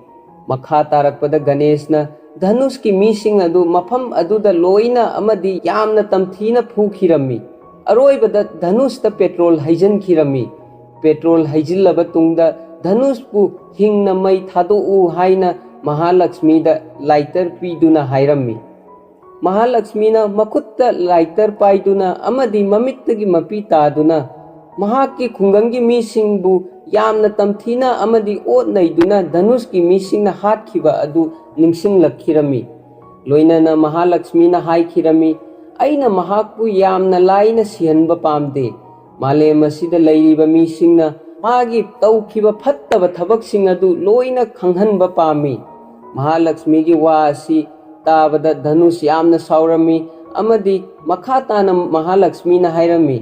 मखा तारकपदा गणेशना धनुष की मीसिंग अदु मफम अदुदा लोइना अमदि यामना तमथीना फुखिरम्मी अरोइबदा धनुष पेट्रोल हैजनखिरम्मी पेट्रोल हैजिल्लबा तुंगदा धनुष पु हिंगना मई थादोउ हाइना महालक्ष्मीदा लाइटर पीदुना हाइरम्मी महालक्ष्मीना मखुत्ता लाइटर पाइदुना अमदि ममित्तगी मपी तादुना महाकी खुंगंगी मीसिंगबु यामना तमथीना अमदि ओतनैदुना धनुष की मीसिंगना हातखिबा अदु निंगसिंगलखिरम्मी लोइनाना महालक्ष्मीना हाइखिरम्मी अइना महाकु यामना लाइना सिहनबा पामदे मालेम असिदा लैरिबा मीसिंगना मागी तौखिबा फत्तबा थबकसिंग अदु लोइना खंगहनबा पामी महालक्ष्मी की वा असि ताबदा धनुष यामना साउरम्मी अमदि मखा ताना महालक्ष्मीना हाइरम्मी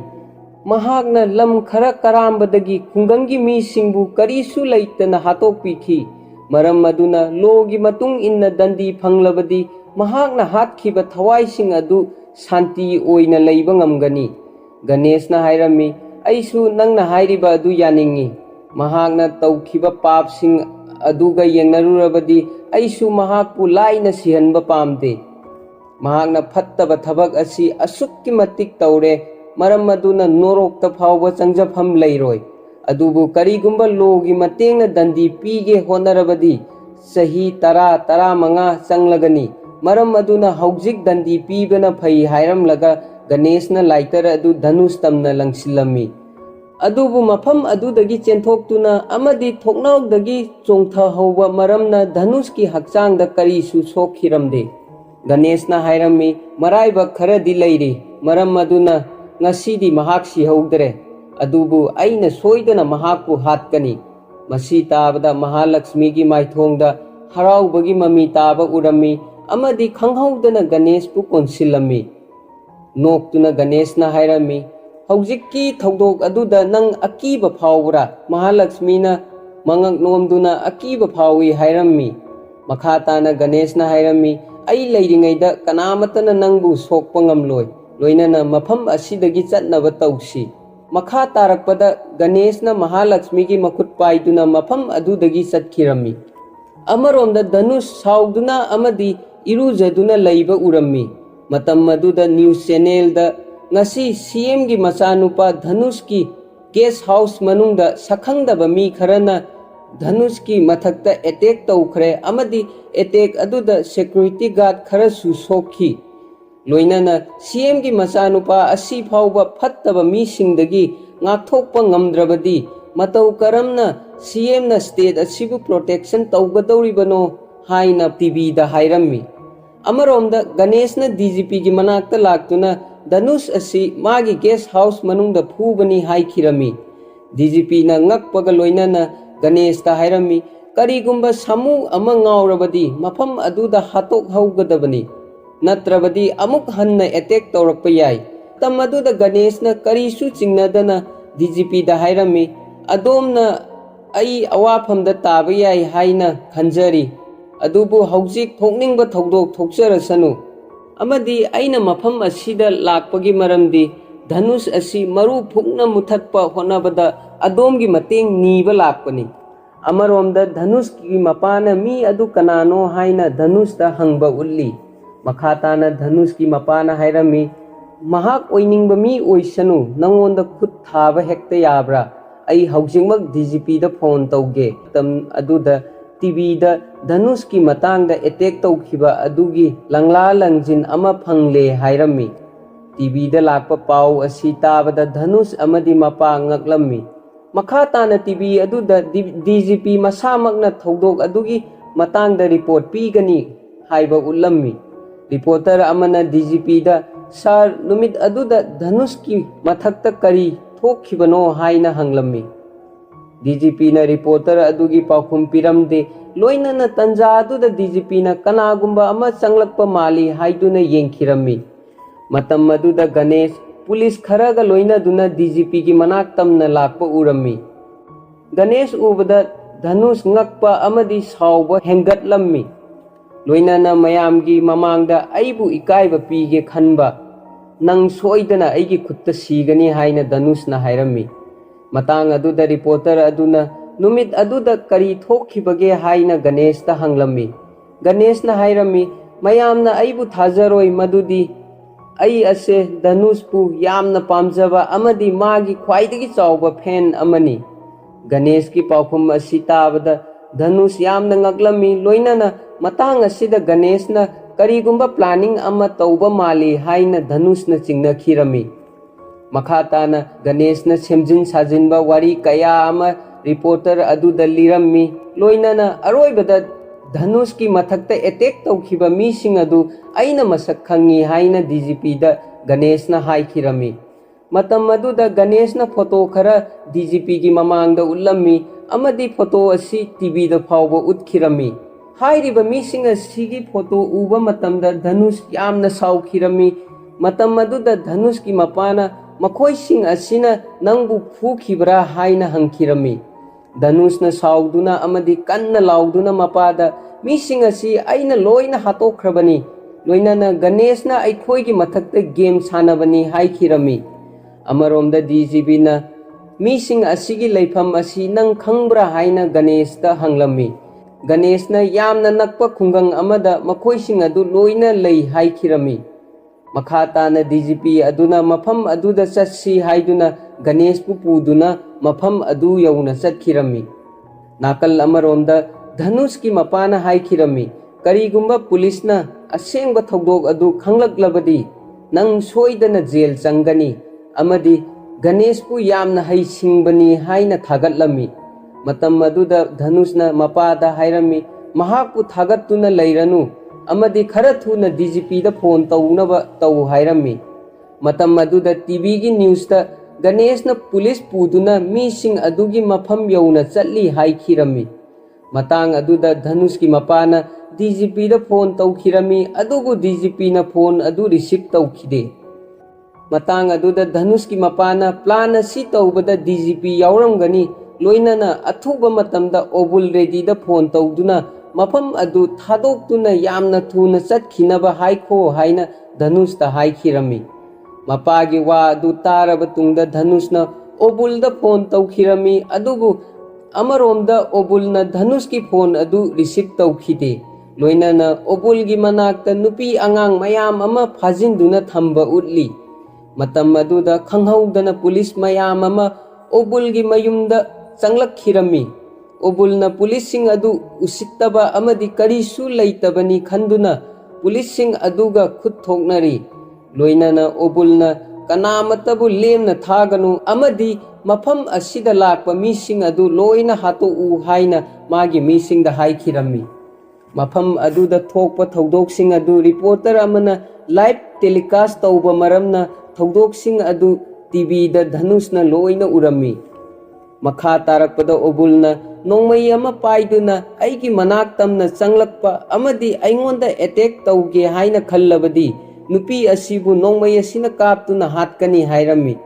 महागना लम खरा करांबदगी खुंगंगी मीसिंगबु करीसु लैतना हातोकपिखि मरम अदुना लोगी मतुंग इन्ना दंदी फंगलबदी महागना हातखिबा थवाइसिंग अदु शांति ओइना लैबा ngamgani गणेशना हाइरम्मी अइसु नंगना हाइरिबा अदु यानिंगी महागना तौखिबा पापसिंग अदुगा येंगनरुरबदी अइसु महाकु लाइना सिहनबा पामदे महागना फत्तबा थबक असि असुक्कि मतिक तौरे मरम अदुना नोरोक्ता फावबा चंगजफम लैरोय अदुबु करिगुंबा लोगी मतेंगना दंदी पीगे होनरबदी सही 10-15 चंगलगनी मरम अदुना हौजिक दंदी पीबना फई हाइरमलगा गणेशना लाइटर अदु धनुष तमना लंगसिलम्मी अदुबु मफम अदुदगी चेंथोक्तुना अमदि थोकनाउदगी चोंगथहौबा मरमना धनुष की हक्चांगदा करीसु सोखिरमदे गणेशना हाइरम्मी मराइबा खरदी लैरि मरम अदुना ngасidi mahak sihौदरे अदुबु अइना सोइदना महाकु हातकनी मसी ताबदा महालक्ष्मी की माइथोंगदा हराउबगी ममी ताबा उरम्मी अमदि खंगहौदना गणेश पु कोनसिलम्मी नोक्तुना गणेशना हाइरम्मी हौजिक्की थौदोक अदुदा नंग अकीबा फावबरा महालक्ष्मीना मंगक नोमदुना अकीबा फावी हाइरम्मी मखाताना गणेशना हाइरम्मी अइ लैरिङैदा कनामतना नंगबु सोकपा ngamloi लोइनाना मफम असिदगी चटनबा तौसी मखा तारकपदा गणेशना महालक्ष्मी की मखुत पाइदुना मफम अदुदगी चटखिरम्मी अमरोमदा धनुष साउदुना अमदि इरुजदुना लैबा उरम्मी मतम मदुदा न्यूज चैनल दा ngasi सीएम की मचानुपा धनुष की गेस्ट हाउस मनुंगदा सखंगदबा मी खरना धनुष की मथक्ता अटैक तौखरे अमदि अटैक अदुदा सिक्योरिटी गार्ड खरसु सोखी लोइनाना सीएम की मचानुपा असि फावबा फत्तबा मीसिंगदगी ngathokpa ngamdrabadi matau karamna CM ना स्टेट असिबु प्रोटेक्शन तौगदौरिबनो हाइना टीवी दा हाइरम्मी अमरोमदा गणेश ना डीजीपी की मनाक्ता लाक्तुना धनुष असि मागी गेस्ट हाउस मनुंगदा फूबनी हाइखिरम्मी डीजीपी ना ngakpaga लोइनाना गणेश ता हाइरम्मी करिगुंबा सामू अमा ngaurabadi मफम अदुदा हातोक हौगदबनी नत्रबदी अमुक हन्ना अटैक तौरक्पा याय तम अदुदा गणेश ना करिसु चिंगनदना डीजीपी दा हाइरम्मी अदोमना अई अवाफमदा ताबा याय हाइना खंजरी अदुबु हौजिक थोकनिंगबा थौदोक थोकचरसनु अमदि अइना मफम असिदा लाक्पगी मरमदि धनुष असि मरु फुकना मुथत्पा होनबदा अदोमगी मतेंग नीबा लाक्पनी अमरोमदा धनुष की मपाना मी अदु कनानो हाइना धनुष दा हंगबा उल्ली मखाताना धनुष की मपाना हाइरम्मी महाक ओइनिंगबा मी ओइसनु नंगोंदा खुद थाबा हेक्ता याब्रा अई हौजिंगमक डीजीपी दा फोन तौगे तम अदुदा टीवी दा धनुष की मतांगदा अटैक तौखिबा अदुगी लंगला लंगजिन अमा फंगले हाइरम्मी टीवी दा लाक्पा पाउ असि ताबदा धनुष अमदि मपा ngaklammi मखाताना टीवी अदुदा डीजीपी मसामकना थौदोक अदुगी मतांगदा रिपोर्ट पीगनी हाइबा उल्लम्मी रिपोर्टर अमना डीजीपी दा सर नुमित अदुदा धनुष की मथक्ता करी थोखिबनो हाइना हंगलम्मी डीजीपी ना रिपोर्टर अदुगी पाखुम पिरमदे लोइनाना तंजा अदुदा डीजीपी ना कनागुंबा अमा चंगलक्पा माली हाइदुना येंखिरम्मी मतम अदुदा गणेश पुलिस खरगा लोइना दुना डीजीपी की मनाक तमना लाक्पा उरम्मी गणेश उबदा धनुष ngakpa amadi sauba hengatlammi loinana mayamgi mamangda aibu ikaiba pige khanba nang soidana aigi khutta sigani haina Dhanushna hairammi matang aduda reporter aduna numit aduda kari thokhibage haina Ganeshta hanglammi Ganeshna hairammi mayamna aibu thajaroi madudi ai ase Dhanushpu yamna pamjaba amadi magi khwaidagi chawba fan amani Ganesh ki paufum asi tabada Dhanush yamna ngaklammi loinana matang asida Ganeshna karigumba planning ama tauba mali haina Dhanushna chingnakhirami makhatana Ganeshna semjin sajinba wari kaya ama reporter aduda lirammi loinana aroibada Dhanush ki mathakta attack tawkhiba mising adu aina masak khangi haina DGP da Ganeshna haikhirami matam aduda Ganeshna photo khara DGP ki mamangda ullammi amadi photo asi TV da phawba utkirami hairiba mising asigi photo uba matamda Dhanush yamna saukhirami matam aduda Dhanush ki mapana makhoi sing asina nangbu phukhibra haina hangkhirami Dhanushna sauduna amadi kanna lauduna mapada mising asi aina loina hatokhrabani loinana Ganeshna aikhoi ki mathakta game sanabani haikhirami amaromda DGP na mising asigi leifam asi nang khangbra haina Ganeshta hanglammi Ganeshna yamna nakpa khungang amada makhoi sing adu loina lei haikhirami makhatana DGP aduna mafam aduda chatsi haiduna Ganesh pu puduna mafam adu yauna chatkirami nakal amaromda Dhanush ki mapana haikhirami karigumba police na asengba thogdok adu khanglaklabadi nang soidana jail changani amadi Ganesh pu yamna hai singbani haina thagatlami matam aduda Dhanushna mapada hairami mahakpu thagattuna leiranu amadi khara thuna DGP da phone taunaba tau hairami matam aduda TV gi news ta Ganeshna police puduna mising adugi mafam yauna chatli haikhirami matang aduda Dhanush ki mapana DGP da phone taukhirami adugu DGP na phone adu receive taukhide matang aduda Dhanush ki mapana plan asi taubada DGP yauramgani loinana athuba matamda obul ready da phone tauduna mafam adu thadoktuna yamna thuna chatkhinaba haikho haina Dhanush ta haikhirami mapagi wa adu taraba tungda Dhanushna obul da phone taukhirami adugu amaromda obulna Dhanush ki phone adu receive taukhide loinana obul gi manakta nupi angang mayam ama phajinduna thamba utli matam aduda khanghaudana police mayam ama obul gi mayumda changlakhirami obulna police sing adu usittaba amadi karisu leitabani khanduna police sing aduga khut thoknari loinana obulna kanamatabu lemna thaganu amadi mafam asida lakpa mising adu loina hato u haina magi mising da haikhirami mafam aduda thokpa thodok-sing adu reporter amana live telecast tauba maramna thodok-sing adu TV da Dhanushna loina urami makha tarakpada obulna nongmai ama paiduna aigi manak tamna changlakpa amadi aingonda attack tauge haina khallabadi nupi asibu nongmai asina kaptuna hatkani hairami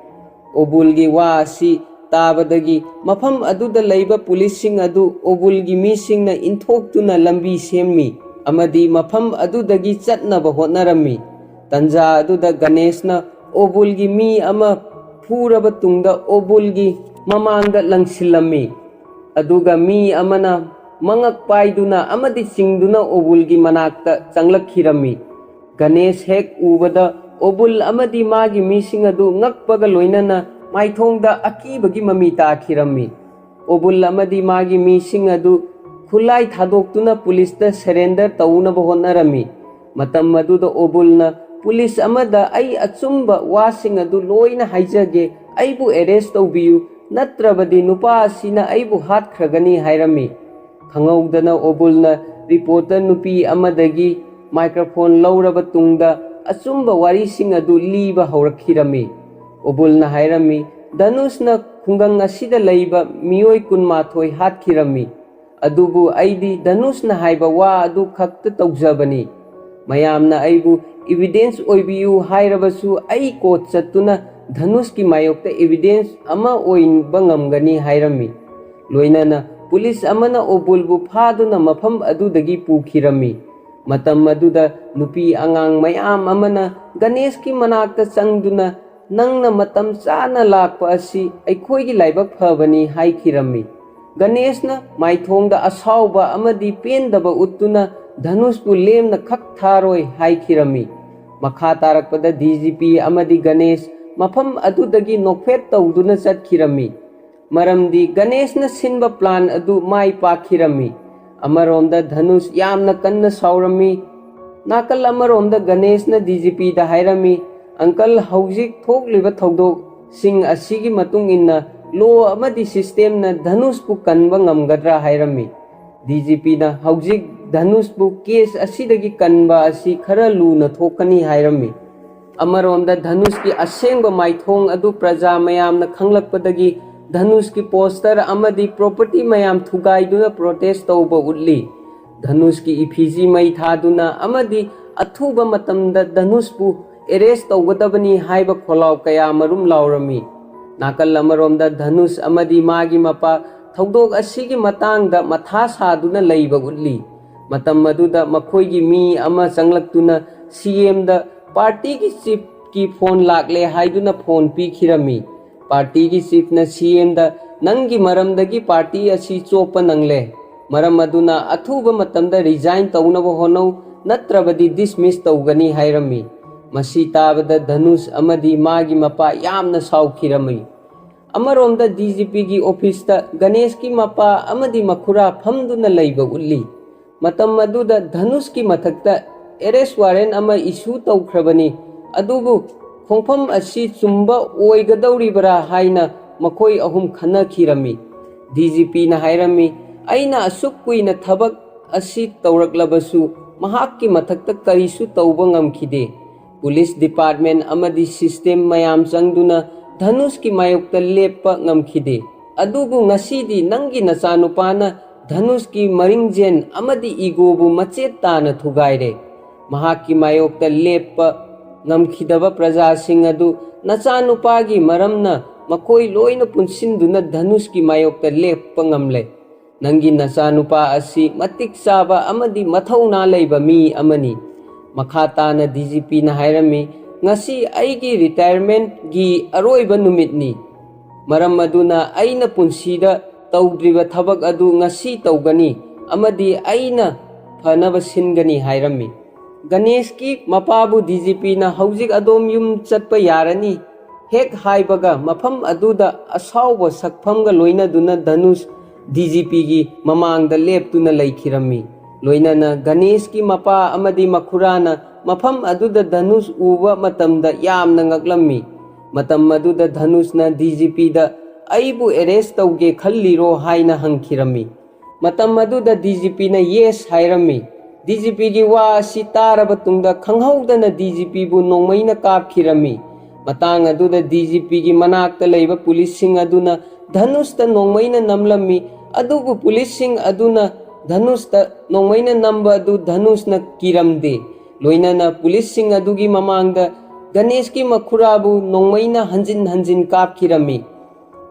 obulgi wa asi tabadagi mafam aduda leiba police sing adu obulgi mising na inthoktuna lambi semmi amadi mafam adudagi chatnaba hotnarami tanja aduda Ganeshna obulgi mi ama phuraba tungda obulgi mamangda langsilami aduga mi amana mangak paiduna amadi singduna obulgi manakta changlakhirami Ganesh hek ubada obul amadi magi mising adu ngakpaga loinana maithongda akibagi mami takhirami obul amadi magi mising adu khulai thadoktuna police da surrender taunaba hotnarami matam aduda obulna police amada ai achumba wasing adu loina haijage aibu arrest taubiyu natrabadi nupa asina aibu hatkhagani hairami khangawdana obulna reporter nupi amadagi microphone lauraba tungda achumba wari sing adu liba hawrakhirami obulna hairami Dhanushna khungang asida leiba miyoi kunmathoi hatkhirami adubu aidi Dhanushna haiba wa adu khakta taujabani mayamna aibu evidence oibiyu hairabasu ai court chatuna Dhanush ki mayokta evidence ama oin bangamgani hairami loinana police अमना ओबुलबु फादुना मफम अदुदगी पुखिरमी। मतम अदुदा नुपी अंगांग मयाम अमना गणेश की मनाक्ता चंगदुना नंगना मतम चाना लाकपा असि अखोइगी लाइबक फबनी हाइखिरमी। गणेशना माइथोंगदा असाउबा अमदी पेंदबा उत्तुना धनुषपु Lemna खक थारोय हाइखिरमी। मखा तारकपदा DGP अमदी Ganesh मफम अदुदगी नोकफेट तौदुना चटखिरमी। मरमदी गणेशना सिनबा plan अदु माइ पाखिरमी। अमरोमदा धनुष यामना कन्ना साउरमी। नाकल अमरोमदा गणेशना डीजीपी दा हाइरमी अंकल हौजिक थोकलिबा थौदोक सिंग असिगी मतुंग इन्ना लो अमदी सिस्टम ना धनुषपु कन्बा ngamgadra हाइरमी। डीजीपी ना हौजिक धनुषपु केस असिदगी कन्बा असि खरा लूना थोकनी हाइरमी। अमरोमदा धनुष की असेंग माइथोंग अदु प्रजा मयामना खंगलकपदगी धनुष की पोस्टर अमदी प्रॉपर्टी मयाम थुगाइदुना प्रोटेस्ट तौबा उल्ली। धनुष की इफिजी मई थादुना अमदी अथुबा मतमदा धनुषपु एरेस्ट तौगदबनी हाइबा खोलाव कया मरुम लाउरमी। नाकल अमरोमदा धनुष अमदी मागी मपा थौदोक असिगी मतांगदा मथा सादुना लैबा उल्ली। मतम मदुदा मखोइगी मी अमा चंगलक्तुना सीएम दा पार्टी की चीफ की फोन लाकले हाइदुना फोन पीखिरमी। पार्टी की चीफ ना सीएम दा नंगी मरमदगी पार्टी असी चोपा नंगले मरम अदुना अथुबा मतमदा रिजाइन तौनबा होनौ नत्रबदी डिसमिस तौगनी हाइरमी। मसी ताबदा धनुष अमदी मागी मपा यामना साउखिरमी। अमरोमदा डीजीपी की ऑफिस ता गणेश की मपा अमदी मखुरा फमदुना लैबा उल्ली। मतम अदुदा धनुष की मथक्ता एरेस्ट वारेंट अमा इशू तौख्रबनी अदुबु खोंफम असी चुम्बा ओइगदौरिबरा हाइना मखोइ अहुम खनखिरमी। डीजीपी ना हाइरमी अइना असुक कुइना थबक असी तौरकलबसु महाक्की मथक्ता करिसु तौबा ngamkhide। पुलिस डिपार्टमेंट अमदी सिस्टम मयाम चंगदुना धनुष की मायोक्ता लेपा ngamkhide। अदुबु ngasiदी नंगी नचानुपाना धनुष की मरिंगजेन अमदी इगोबु मचेत ताना थुगाइरे। महाक्की मायोक्ता लेपा ngamkhidaba प्रजासिंग अदु नचानुपागी मरमना मखोइ लोइना पुनसिंदुना धनुष की मायोक्ता लेपा ngamle। नंगी नचानुपा असि मतिक चाबा अमदी मथौना लैबा मी अमनी। मखा ताना डीजीपी ना हाइरमी ngasi aigi retirement gi aroiba numitni। मरम अदुना अइना पुनसिदा तौद्रिबा थबक अदु ngasi तौगनी अमदी अइना फनबा सिनगनी हाइरमी। गणेश की मपाबु डीजीपी ना हौजिक अदोम युम चटपा यारनी हेक हाइबगा मफम अदुदा असाउबा सकफमगा लोइनादुना धनुष डीजीपी की ममांगदा लेपतुना लैखिरमी। लोइनाना गणेश की मपा अमदी मखुराना मफम अदुदा धनुष उबा मतमदा यामना ngaklammi। मतम अदुदा धनुषना डीजीपी दा अइबु एरेस्ट तौगे खल्लिरो हाइना हंखिरमी। मतम अदुदा डीजीपी ना येस हाइरमी। डीजीपी की वा असि तारबा तुंगदा खंगहौदना डीजीपी बु नोंमैना कापखिरमी। मतांग अदुदा डीजीपी की मनाक्ता लैबा पुलिससिंग अदुना धनुषता नोंमैना नमलम्मी। अदुबु पुलिससिंग अदुना धनुषता नोंमैना नंबा अदु धनुषना किरमदे। लोइनाना पुलिससिंग अदुगी ममांगदा गणेश की मखुराबु नोंमैना हंजिन हंजिन कापखिरमी।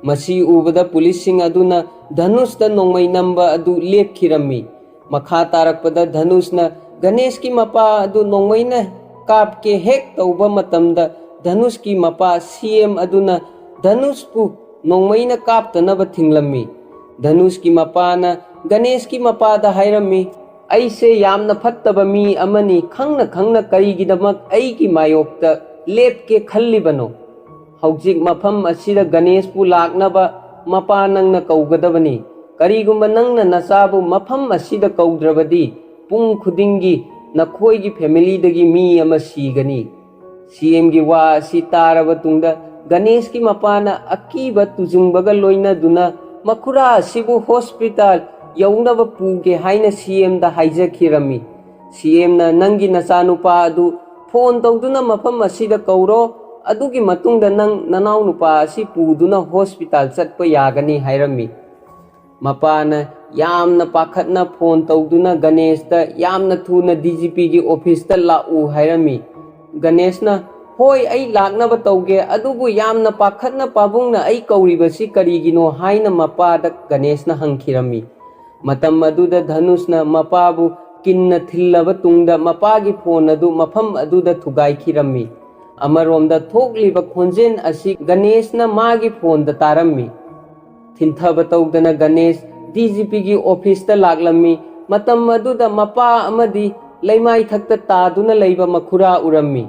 मसी उबदा पुलिससिंग अदुना धनुषता नोंमै नंबा अदु लेपखिरमी। मखा तारकपदा धनुषना गणेश की मपा अदु नोंमैना कापके हेक तौबा मतमदा धनुष की मपा सीएम अदुना धनुषपु नोंमैना कापतनबा थिंगलम्मी। धनुष की मपाना गणेश की मपादा हाइरमी अइसे यामना फत्तबा मी अमनी खंगना खंगना करिगिदमक अइगी मायोक्ता लेपके खल्लिबनो। हौजिक मफम असिदा गणेशपु लाकनबा मपा नंगना कौगदबनी। करिगुम्बा नंगना नचाबु मफम असिदा कौद्रबदी पुंग खुदिंगी नखोइगी फैमिलीदगी मी अमा सीगनी। सीएम की वा असि तारबा तुंगदा गणेश की मपाना अकीबा तुजुंगबगा लोइनादुना मखुरा असिबु हॉस्पिटल यौनबा पुगे हाइना सीएम दा हाइजखिरमी। सीएम ना नंगी नचानुपा अदु फोन तौदुना मफम असिदा कौरो अदुगी मतुंगदा नंग ननाउनुपा असि पुदुना हॉस्पिटल चटपा यागनी हाइरमी। मपाना यामना पाखतना फोन तौदुना गणेशता यामना थुना डीजीपी की ऑफिस ता लाउ हाइरमी। गणेशना होय अई लाकनबा तौगे अदुबु यामना पाखतना पाबुंगना अई कौरिबसी करिगिनो हाइना मपादा गणेशना हंखिरमी। ꯃꯇꯝ ꯑꯗꯨꯗ ꯙꯅꯨꯁꯅ ꯃꯄꯥꯕꯨ ꯀꯤꯟꯅ ꯊꯤꯜꯂꯕ ꯇꯨꯡꯗ ꯃꯄꯥꯒꯤ ꯐꯣꯟ ꯑꯗꯨ ꯃꯐꯝ ꯑꯗꯨꯗ ꯊꯨꯒꯥꯏꯈꯤꯔꯝꯃꯤ꯫ ꯑꯃꯔꯣꯝꯗ ꯊꯣꯛꯂꯤꯕ ꯈꯣꯟꯖꯦꯜ ꯑꯁꯤ ꯒꯅꯦꯁꯅ ꯃꯥꯒꯤ ꯐꯣꯟꯗ ꯇꯥꯔꯝꯃꯤ꯫ ꯊꯤꯟꯊꯕ ꯇꯧꯗꯅ ꯒꯅꯦꯁ DGPꯒꯤ ꯑꯣꯐꯤꯁꯇ ꯂꯥꯛꯂꯝꯃꯤ꯫ ꯃꯇꯝ ꯑꯗꯨꯗ ꯃꯄꯥ ꯑꯃꯗꯤ ꯂꯩꯃꯥꯏꯊꯛꯇ ꯇꯥꯗꯨꯅ ꯂꯩꯕ ꯃꯈꯨꯔꯥ ꯎꯔꯝꯃꯤ꯫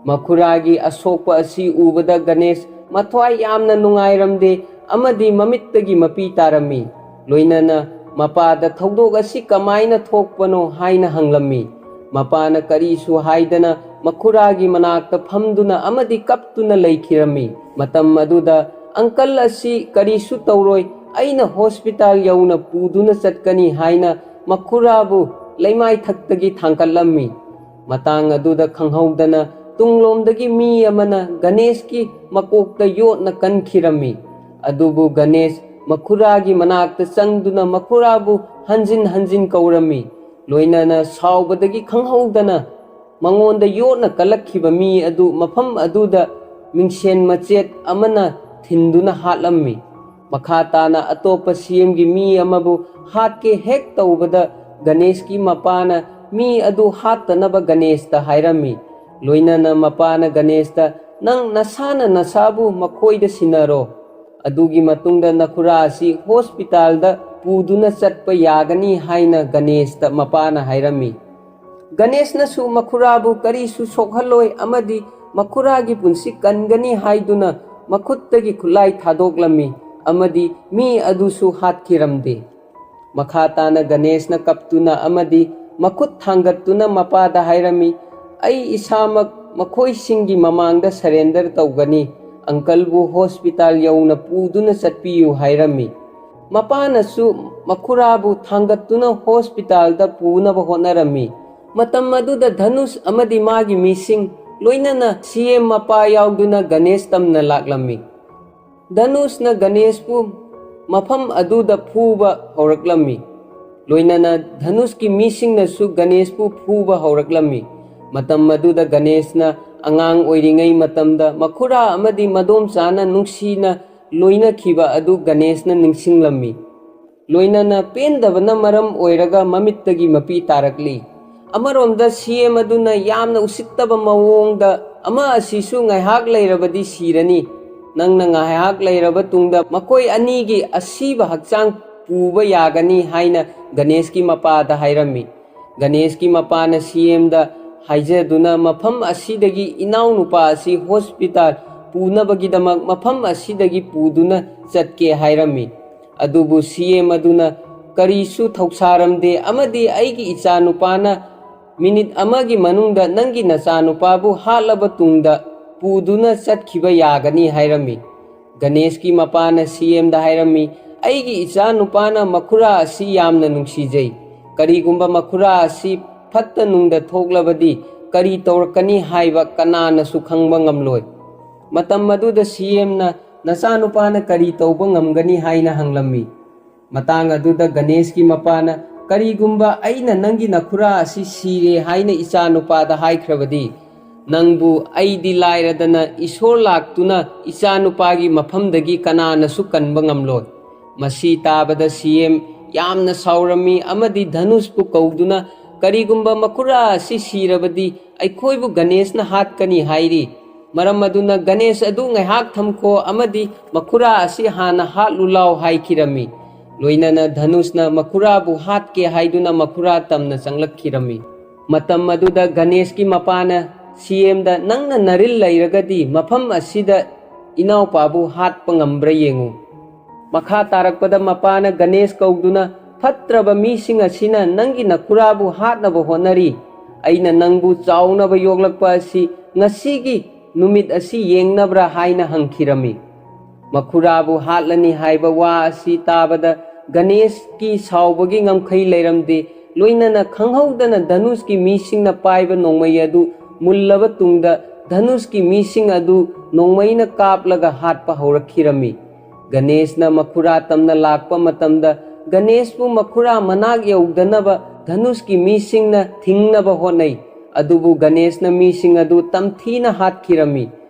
ꯃꯈꯨꯔꯥꯒꯤ ꯑꯁꯣꯛꯄ ꯑꯁꯤ ꯎꯕꯗ ꯒꯅꯦꯁ ꯃꯊ꯭ꯋꯥꯏ ꯌꯥꯝꯅ ꯅꯨꯡꯉꯥꯏꯔꯝꯗꯦ ꯑꯃꯗꯤ ꯃꯃꯤꯠꯇꯒꯤ ꯃꯄꯤ ꯇꯥꯔꯝꯃꯤ꯫ ꯂꯣꯏꯅꯅ ꯃꯄꯥꯗ ꯊꯧꯗꯣꯛ ꯑꯁꯤ ꯀꯃꯥꯏꯅ ꯊꯣꯛꯄꯅꯣ ꯍꯥꯏꯅ ꯍꯪꯂꯝꯃꯤ꯫ ꯃꯄꯥꯅ ꯀꯔꯤꯁꯨ ꯍꯥꯏꯗꯅ ꯃꯈꯨꯔꯥꯒꯤ ꯃꯅꯥꯛꯇ ꯐꯝꯗꯨꯅ ꯑꯃꯗꯤ ꯀꯞꯇꯨꯅ ꯂꯩꯈꯤꯔꯝꯃꯤ꯫ ꯃꯇꯝ ꯑꯗꯨꯗ ꯑꯪꯀꯜ ꯑꯁꯤ ꯀꯔꯤꯁꯨ ꯇꯧꯔꯣꯏ, ꯑꯩꯅ ꯍꯣꯁꯄꯤꯇꯥꯜ ꯌꯧꯅ ꯄꯨꯗꯨꯅ ꯆꯠꯀꯅꯤ ꯍꯥꯏꯅ ꯃꯈꯨꯔꯥꯕꯨ ꯂꯩꯃꯥꯏꯊꯛꯇꯒꯤ ꯊꯥꯡꯀꯠꯂꯝꯃꯤ꯫ ꯃꯇꯥꯡ ꯑꯗꯨꯗ ꯈꯪꯍꯧꯗꯅ ꯇꯨꯡꯂꯣꯝꯗꯒꯤ ꯃꯤ ꯑꯃꯅ ꯒꯅꯦꯁꯀꯤ ꯃꯀꯣꯛꯇ ꯌꯣꯠꯅ ꯀꯟꯈꯤꯔꯝꯃꯤ꯫ ꯑꯗꯨꯕꯨ ꯒꯅꯦꯁ ꯃꯈꯨꯔꯥꯒꯤ ꯃꯅꯥꯛꯇ ꯆꯪꯗꯨꯅ ꯃꯈꯨꯔꯥꯕꯨ ꯍꯟꯖꯤꯟ ꯍꯟꯖꯤꯟ ꯀꯧꯔꯝꯃꯤ꯫ ꯂꯣꯏꯅꯅ ꯁꯥꯎꯕꯗꯒꯤ ꯈꯪꯍꯧꯗꯅ ꯃꯉꯣꯟꯗ ꯌꯣꯠꯅ ꯀꯜꯂꯛꯈꯤꯕ ꯃꯤ ꯑꯗꯨ ꯃꯐꯝ ꯑꯗꯨꯗ ꯃꯤꯡꯁꯦꯟ ꯃꯆꯦꯠ ꯑꯃꯅ ꯊꯤꯟꯗꯨꯅ ꯍꯥꯠꯂꯝꯃꯤ꯫ ꯃꯈꯥ ꯇꯥꯅ ꯑꯇꯣꯞꯄ CMꯒꯤ ꯃꯤ ꯑꯃꯕꯨ ꯍꯥꯠꯀꯦ ꯍꯦꯛ ꯇꯧꯕꯗ ꯒꯅꯦꯁꯀꯤ ꯃꯄꯥꯅ ꯃꯤ ꯑꯗꯨ ꯍꯥꯠꯇꯅꯕ ꯒꯅꯦꯁꯇ ꯍꯥꯏꯔꯝꯃꯤ꯫ ꯂꯣꯏꯅꯅ ꯃꯄꯥꯅ ꯒꯅꯦꯁꯇ ꯅꯪ ꯅꯁꯥꯅ ꯅꯁꯥꯕꯨ ꯃꯈꯣꯏꯗ ꯁꯤꯟꯅꯔꯣ, ꯑꯗꯨꯒꯤ ꯃꯇꯨꯡꯗ ꯅꯈꯨꯔꯥ ꯑꯁꯤ ꯍꯣꯁꯄꯤꯇꯥꯜꯗ ꯄꯨꯗꯨꯅ ꯆꯠꯄ ꯌꯥꯒꯅꯤ ꯍꯥꯏꯅ ꯒꯅꯦꯁꯇ ꯃꯄꯥꯅ ꯍꯥꯏꯔꯝꯃꯤ꯫ ꯒꯅꯦꯁꯅꯁꯨ ꯃꯈꯨꯔꯥꯕꯨ ꯀꯔꯤꯁꯨ ꯁꯣꯛꯍꯜꯂꯣꯏ ꯑꯃꯗꯤ ꯃꯈꯨꯔꯥꯒꯤ ꯄꯨꯟꯁꯤ ꯀꯟꯒꯅꯤ ꯍꯥꯏꯗꯨꯅ ꯃꯈꯨꯠꯇꯒꯤ ꯈꯨꯠꯂꯥꯏ ꯊꯥꯗꯣꯛꯂꯝꯃꯤ ꯑꯃꯗꯤ ꯃꯤ ꯑꯗꯨꯁꯨ ꯍꯥꯠꯈꯤꯔꯝꯗꯦ꯫ ꯃꯈꯥ ꯇꯥꯅ ꯒꯅꯦꯁꯅ ꯀꯞꯇꯨꯅ ꯑꯃꯗꯤ ꯃꯈꯨꯠ ꯊꯥꯡꯒꯠꯇꯨꯅ ꯃꯄꯥꯗ ꯍꯥꯏꯔꯝꯃꯤ, ꯑꯩ ꯏꯁꯥꯃꯛ ꯃꯈꯣꯏꯁꯤꯡꯒꯤ ꯃꯃꯥꯡꯗ ꯁꯔꯦꯟꯗꯔ ꯇꯧꯒꯅꯤ, ꯑꯪꯀꯜꯕꯨ ꯍꯣꯁꯄꯤꯇꯥꯜ ꯌꯧꯅ ꯄꯨꯗꯨꯅ ꯆꯠꯄꯤꯌꯨ ꯍꯥꯏꯔꯝꯃꯤ꯫ ꯃꯄꯥꯅꯁꯨ ꯃꯈꯨꯔꯥꯕು ꯊꯥꯡꯒꯠꯇꯨꯅ ꯍꯣꯁꯄꯤꯇꯥꯜꯗ ꯄꯨꯅꯕ ꯍꯣꯠꯅꯔꯝꯃꯤ꯫ ꯃꯇꯝ ꯑꯗꯨꯗ ꯙꯅꯨꯁ ꯑꯃꯗꯤ ꯃꯥꯒꯤ ꯃꯤꯁꯤꯡ ꯂꯣꯏꯅꯅ CM ꯃꯄꯥ ꯌꯥꯎꯗꯨꯅ ꯒꯅꯦꯁ ꯇꯝꯅ ꯂꯥꯛꯂꯝꯃꯤ꯫ ꯙꯅꯨꯁꯅ ꯒꯅꯦꯁꯄꯨ ꯃꯐꯝ ꯑꯗꯨꯗ ꯐꯨꯕ ꯍꯧꯔꯛꯂꯝꯃꯤ꯫ ꯂꯣꯏꯅꯅ ꯙꯅꯨꯁꯀꯤ ꯃꯤꯁꯤꯡꯅꯁꯨ ꯒꯅꯦꯁꯄꯨ ꯐꯨꯕ ꯍꯧꯔꯛꯂꯝꯃꯤ꯫ ꯃꯇꯝ ꯑꯗꯨꯗ ꯒꯅꯦꯁꯅ ꯑꯉꯥꯡ ꯑꯣꯏꯔꯤꯉꯩ ꯃꯇꯝꯗ ꯃꯈꯨꯔꯥ ꯑꯃꯗꯤ ꯃꯗꯣꯝꯆꯥꯅ ꯅꯨꯡꯁꯤꯅ ꯂꯣꯏꯅꯈꯤꯕ ꯑꯗꯨ ꯒꯅꯦꯁꯅ ꯅꯤꯡꯁꯤꯡꯂꯝꯃꯤ꯫ ꯂꯣꯏꯅꯅ ꯄꯦꯟꯗꯕꯅ ꯃꯔꯝ ꯑꯣꯏꯔꯒ ꯃꯃꯤꯠꯇꯒꯤ ꯃꯄꯤ ꯇꯥꯔꯛꯂꯤ꯫ ꯑꯃꯔꯣꯝꯗ CM ꯑꯗꯨꯅ ꯌꯥꯝꯅ ꯎꯁꯤꯠꯇꯕ ꯃꯑꯣꯡꯗ ꯑꯃ ꯑꯁꯤꯁꯨ ꯉꯥꯏꯍꯥꯛ ꯂꯩꯔꯕꯗꯤ ꯁꯤꯔꯅꯤ, ꯅꯪꯅ ꯉꯥꯏꯍꯥꯛ ꯂꯩꯔꯕ ꯇꯨꯡꯗ ꯃꯈꯣꯏ ꯑꯅꯤꯒꯤ ꯑꯁꯤꯕ ꯍꯛꯆꯥꯡ ꯄꯨꯕ ꯌꯥꯒꯅꯤ ꯍꯥꯏꯅ ꯒꯅꯦꯁꯀꯤ ꯃꯄꯥꯗ ꯍꯥꯏꯔꯝꯃꯤ꯫ ꯒꯅꯦꯁꯀꯤ ꯃꯄꯥꯅ CMꯗ ꯍꯥꯏꯖꯗꯨꯅ ꯃꯐꯝ ꯑꯁꯤꯗꯒꯤ ꯏꯅꯥꯎꯅꯨꯄꯥ ꯑꯁꯤ ꯍꯣꯁꯄꯤꯇꯥꯜ ꯄꯨꯅꯕꯒꯤꯗꯃꯛ ꯃꯐꯝ ꯑꯁꯤꯗꯒꯤ ꯄꯨꯗꯨꯅ ꯆꯠꯀꯦ ꯍꯥꯏꯔꯝꯃꯤ꯫ ꯑꯗꯨꯕꯨ CM ꯑꯗꯨꯅ ꯀꯔꯤꯁꯨ ꯊꯧꯁꯥꯔꯝꯗꯦ ꯑꯃꯗꯤ ꯑꯩꯒꯤ ꯏꯆꯥꯅꯨꯄꯥꯅ ꯃꯤꯅꯤꯠ ꯑꯃꯒꯤ ꯃꯅꯨꯡꯗ ꯅꯪꯒꯤ ꯅꯆꯥꯅꯨꯄꯥꯕꯨ ꯍꯥꯠꯂꯕ ꯇꯨꯡꯗ ꯄꯨꯗꯨꯅ ꯆꯠꯈꯤꯕ ꯌꯥꯒꯅꯤ ꯍꯥꯏꯔꯝꯃꯤ꯫ ꯒꯅꯦꯁꯀꯤ ꯃꯄꯥꯅ CMꯗ ꯍꯥꯏꯔꯝꯃꯤ, ꯑꯩꯒꯤ ꯏꯆꯥꯅꯨꯄꯥꯅ ꯃꯈꯨꯔꯥ ꯑꯁꯤ ꯌꯥꯝꯅ ꯅꯨꯡꯁꯤꯖꯩ, ꯀꯔꯤꯒꯨꯝꯕ ꯃꯈꯨꯔꯥ ꯑꯁꯤ ꯐꯠꯇ ꯅꯨꯡꯗ ꯊꯣꯛꯂꯕꯗꯤ ꯀꯔꯤ ꯇꯧꯔꯛꯀꯅꯤ ꯍꯥꯏꯕ ꯀꯅꯥꯅꯁꯨ ꯈꯪꯕ ꯉꯝꯂꯣꯏ꯫ ꯃꯇꯝ ꯑꯗꯨꯗ CMꯅ ꯅꯆꯥꯅꯨꯄꯥꯅ ꯀꯔꯤ ꯇꯧꯕ ꯉꯝꯒꯅꯤ ꯍꯥꯏꯅ ꯍꯪꯂꯝꯃꯤ꯫ ꯃꯇꯥꯡ ꯑꯗꯨꯗ ꯒꯅꯦꯁꯀꯤ ꯃꯄꯥꯅ ꯀꯔꯤꯒꯨꯝꯕ ꯑꯩꯅ ꯅꯪꯒꯤ ꯅꯈꯨꯔꯥ ꯑꯁꯤ ꯁꯤꯔꯦ ꯍꯥꯏꯅ ꯏꯆꯥꯅꯨꯄꯥꯗ ꯍꯥꯏꯈ꯭ꯔꯕꯗꯤ ꯅꯪꯕꯨ ꯑꯩꯗꯤ ꯂꯥꯏꯔꯗꯅ ꯏꯁꯣꯔ ꯂꯥꯛꯇꯨꯅ ꯏꯆꯥꯅꯨꯄꯥꯒꯤ ꯃꯐꯝꯗꯒꯤ ꯀꯅꯥꯅꯁꯨ ꯀꯟꯕ ꯉꯝꯂꯣꯏ꯫ ꯃꯁꯤ ꯇꯥꯕꯗ CM ꯌꯥꯝꯅ ꯁꯥꯎꯔꯝꯃꯤ ꯑꯃꯗꯤ ꯙꯅꯨꯁꯄꯨ ꯀꯧꯗꯨꯅ ꯀꯔꯤꯒꯨꯝꯕ ꯃꯈꯨꯔꯥ ꯑꯁꯤ ꯁꯤꯔꯕꯗꯤ ꯑꯩꯈꯣꯏꯕꯨ ꯒꯅꯦꯁꯅ ꯍꯥꯠꯀꯅꯤ ꯍꯥꯏꯔꯤ, ꯃꯔꯝ ꯑꯗꯨꯅ ꯒꯅꯦꯁ ꯑꯗꯨ ꯉꯥꯏꯍꯥꯛ ꯊꯝꯈꯣ ꯑꯃꯗꯤ ꯃꯈꯨꯔꯥ ꯑꯁꯤ ꯍꯥꯟꯅ ꯍꯥꯠꯂꯨ ꯂꯥꯎ ꯍꯥꯏꯈꯤꯔꯝꯃꯤ꯫ ꯂꯣꯏꯅꯅ ꯙꯅꯨꯁꯅ ꯃꯈꯨꯔꯥꯕꯨ ꯍꯥꯠꯀꯦ ꯍꯥꯏꯗꯨꯅ ꯃꯈꯨꯔꯥ ꯇꯝꯅ ꯆꯪꯂꯛꯈꯤꯔꯝꯃꯤ꯫ ꯃꯇꯝ ꯑꯗꯨꯗ ꯒꯅꯦꯁꯀꯤ ꯃꯄꯥꯅ CMꯗ ꯅꯪꯅ ꯅꯔꯤꯜ ꯂꯩꯔꯒꯗꯤ ꯃꯐꯝ ꯑꯁꯤꯗ ꯏꯅꯥꯎꯄꯥꯕꯨ ꯍꯥꯠꯄ ꯉꯝꯕ꯭ꯔꯥ ꯌꯦꯡꯉꯨ꯫ ꯃꯈꯥ ꯇꯥꯔꯛꯄꯗ ꯃꯄꯥꯅ ꯒꯅꯦꯁ ꯀꯧꯗꯨꯅ ꯐꯠꯇ꯭ꯔꯕ ꯃꯤꯁꯤꯡ ꯑꯁꯤꯅ ꯅꯪꯒꯤ ꯅꯈꯨꯔꯥꯕు ꯍꯥꯠꯅꯕ ꯍꯣꯠꯅꯔꯤ, ꯑꯩꯅ ꯅꯪꯕꯨ ꯆꯥꯎꯅꯕ ꯌꯣꯛꯂꯛꯄ ꯑꯁꯤ ꯉꯁꯤꯒꯤ ꯅꯨꯃꯤꯠ ꯑꯁꯤ ꯌꯦꯡꯅꯕ꯭ꯔꯥ ꯍꯥꯏꯅ ꯍꯪꯈꯤꯔꯝꯃꯤ꯫ ꯃꯈꯨꯔꯥꯕు ꯍꯥꯠꯂꯅꯤ ꯍꯥꯏꯕ ꯋꯥ ꯑꯁꯤ ꯇꯥꯕꯗ ꯒꯅꯦꯁꯀꯤ ꯁꯥꯎꯕꯒꯤ ꯉꯝꯈꯩ ꯂꯩꯔꯝꯗꯦ꯫ ꯂꯣꯏꯅꯅ ꯈꯪꯍꯧꯗꯅ ꯙꯅꯨꯁꯀꯤ ꯃꯤꯁꯤꯡꯅ ꯄꯥꯏꯕ ꯅꯣꯡꯃꯩ ꯑꯗꯨ ꯃꯨꯜꯂꯕ ꯇꯨꯡꯗ ꯙꯅꯨꯁꯀꯤ ꯃꯤꯁꯤꯡ ꯑꯗꯨ ꯅꯣꯡꯃꯩꯅ ꯀꯥꯞꯂꯒ ꯍꯥꯠꯄ ꯍꯧꯔꯛꯈꯤꯔꯝꯃꯤ꯫ ꯒꯅꯦꯁꯅ ꯃꯈꯨꯔꯥ ꯇꯝꯅ ꯂꯥꯛꯄ ꯃꯇꯝꯗ ꯒꯅꯦꯁꯄꯨ ꯃꯈꯨꯔꯥ ꯃꯅꯥꯛ ꯌꯧꯗꯅꯕ ꯙꯅꯨꯁꯀꯤ ꯃꯤꯁꯤꯡꯅ ꯊꯤꯡꯅꯕ ꯍꯣꯠꯅꯩ, ꯑꯗꯨꯕꯨ ꯒꯅꯦꯁꯅ ꯃꯤꯁꯤꯡ ꯑꯗꯨ ꯇꯝꯊꯤꯅ ꯍꯥꯠꯈꯤꯔꯝꯃꯤ꯫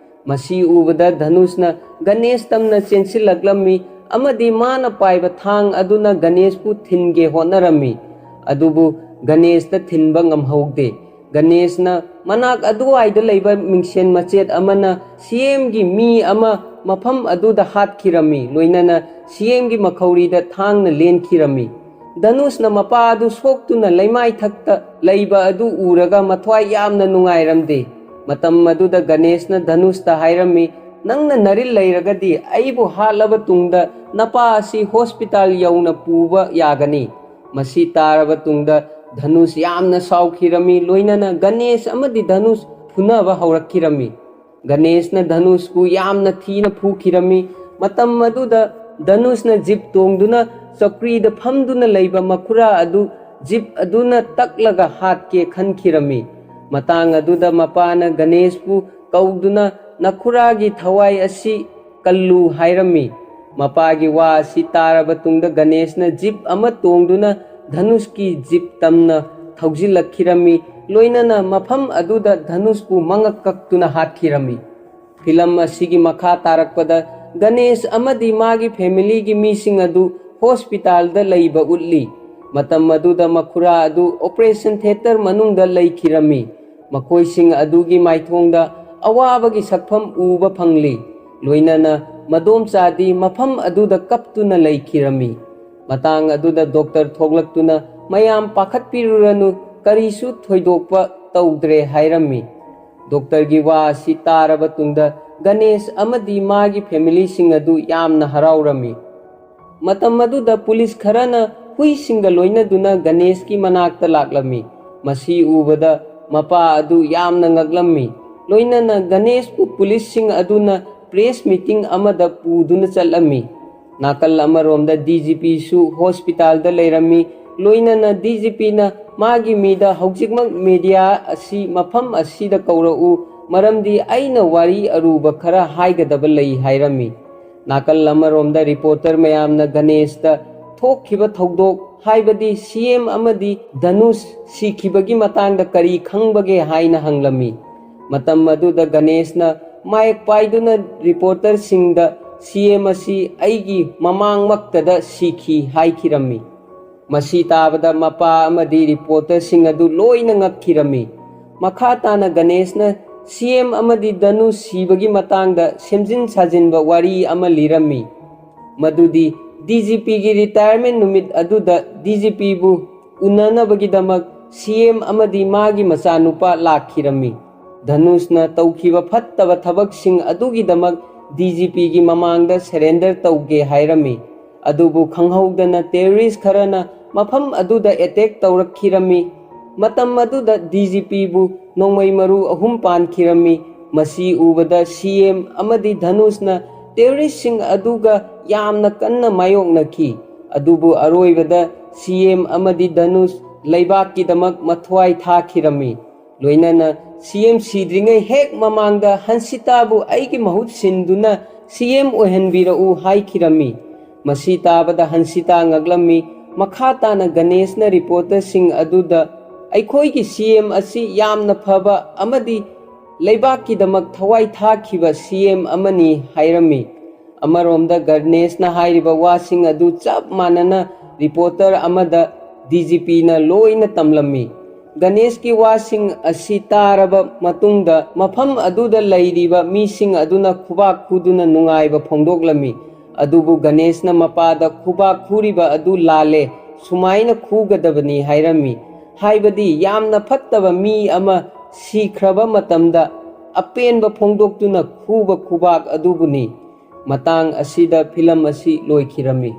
ꯃꯁꯤ ꯎꯕꯗ ꯙꯅꯨꯁꯅ ꯒꯅꯦꯁ ꯇꯝꯅ ꯆꯦꯟꯁꯤꯜꯂꯛꯂꯝꯃꯤ amadi mana paiba thang aduna Ganesh pu thinge honarami adubu Ganesh ta thinba ngamhaude Ganesh na manak aduwaida leiba mingsen machet amana CM gi mi ama mafam aduda hatkirami loinana CM gi makhauri da thang na lenkirami Dhanush na mapa adu soktuna leimai thakta leiba adu uraga mathwai yamna nungairamde matam aduda Ganesh na Dhanush ta hairami nangna naril leiragadi aibu halaba tungda napa asi hospital yauna puba yagani masi taraba tungda Dhanush yamna saukhirami loinana Ganesh amadi Dhanush phunaba haurakirami Ganesh na Dhanush ku yamna thina phukirami matam aduda Dhanush na jip tongduna chakri da phamduna leiba makura adu jip aduna taklaga hatke khankhirami matang aduda mapana Ganesh pu kauduna nakura gi thawai asi kallu hairami mapa gi wa asi taraba tungda Ganesh na jip ama tongduna Dhanush ki jip tamna thaujilakhirami loinana mafam aduda Dhanush pu mangakaktuna hatkirami film asigi makha tarakpada Ganesh amadi magi family gi mising adu hospital da leiba utli matam aduda makhura adu operation theater manungda leikhirami makoi sing adugi maithongda awabagi sakpham uba phangli loinana madom chadi mafam aduda kaptuna leikhirami matang aduda doctor thoglaktuna mayam pakhatpiruranu karisu thoidokpa tawdre hairami doctor gi wa si taraba tungda Ganesh amadi magi family sing adu yamna haraurami matam aduda police kharana hui singa loina duna Ganesh ki manakta laklami masi ubada mapa adu yamna ngaglammi loina na Ganesh pu police sing aduna press meeting amada puduna chalami nakal amaromda DGP su hospital da leirami loina na DGP na magi mida haujikmak media asi mafam asi da kaurau maramdi aina wari aruba khara haigadaba lei hairami nakal amaromda reporter mayamna Ganesh da thokhiba thodok haibadi CM amadi Dhanush sikhibagi matangda kari khangbage haina hanglami matam aduda Ganesh na maik paiduna reporter singda CM asi aigi mamang maktada sikhi haikhirami masi tabada mapa amadi reporter sing adu loina ngakhirami makha tana Ganesh na CM amadi Dhanush sibagi matangda semjin sajinba wari ama lirami madudi DGP gi retirement numit aduda DGP bu unana bagi damak CM amadi magi masanupa lakhirami Dhanush na tawkhiba phattaba thabak sing adugi damak DGP gi mamangda surrender tawge hairami adubu khanghaudana terrorist kharana mafam aduda attack tawrakhirami matam aduda DGP bu nongmai maru ahum pankhirami masi ubada CM amadi Dhanush na terrorist sing aduga yamna kanna mayoknaki adubu aroibada CM amadi Dhanush leibak ki damak mathwai thakhirami loinana CM sidringai hek mamangda Hansitabu aigi mahut sinduna CM ohenbirau haikhirami masi tabada Hansita ngaglami makha tana Ganesh na reporter sing aduda aikhoi ki CM asi yamna phaba amadi leibak ki damak thawai thakhiba CM amani hairami amaromda Ganesh na hairiba wasing adu chap manana reporter amada DGP na loina tamlami Ganesh ki wasing asi taraba matungda mafam aduda leiriba mising aduna khubak khuduna nungaiba phongdoklami adubu Ganesh na mapada khubak khuriba adu lale sumaina khugadabani hairami haibadi yamna phattaba mi ama sikhraba matamda apenba phongdoktuna khuba khubak adubuni matang asida film asi loikhirami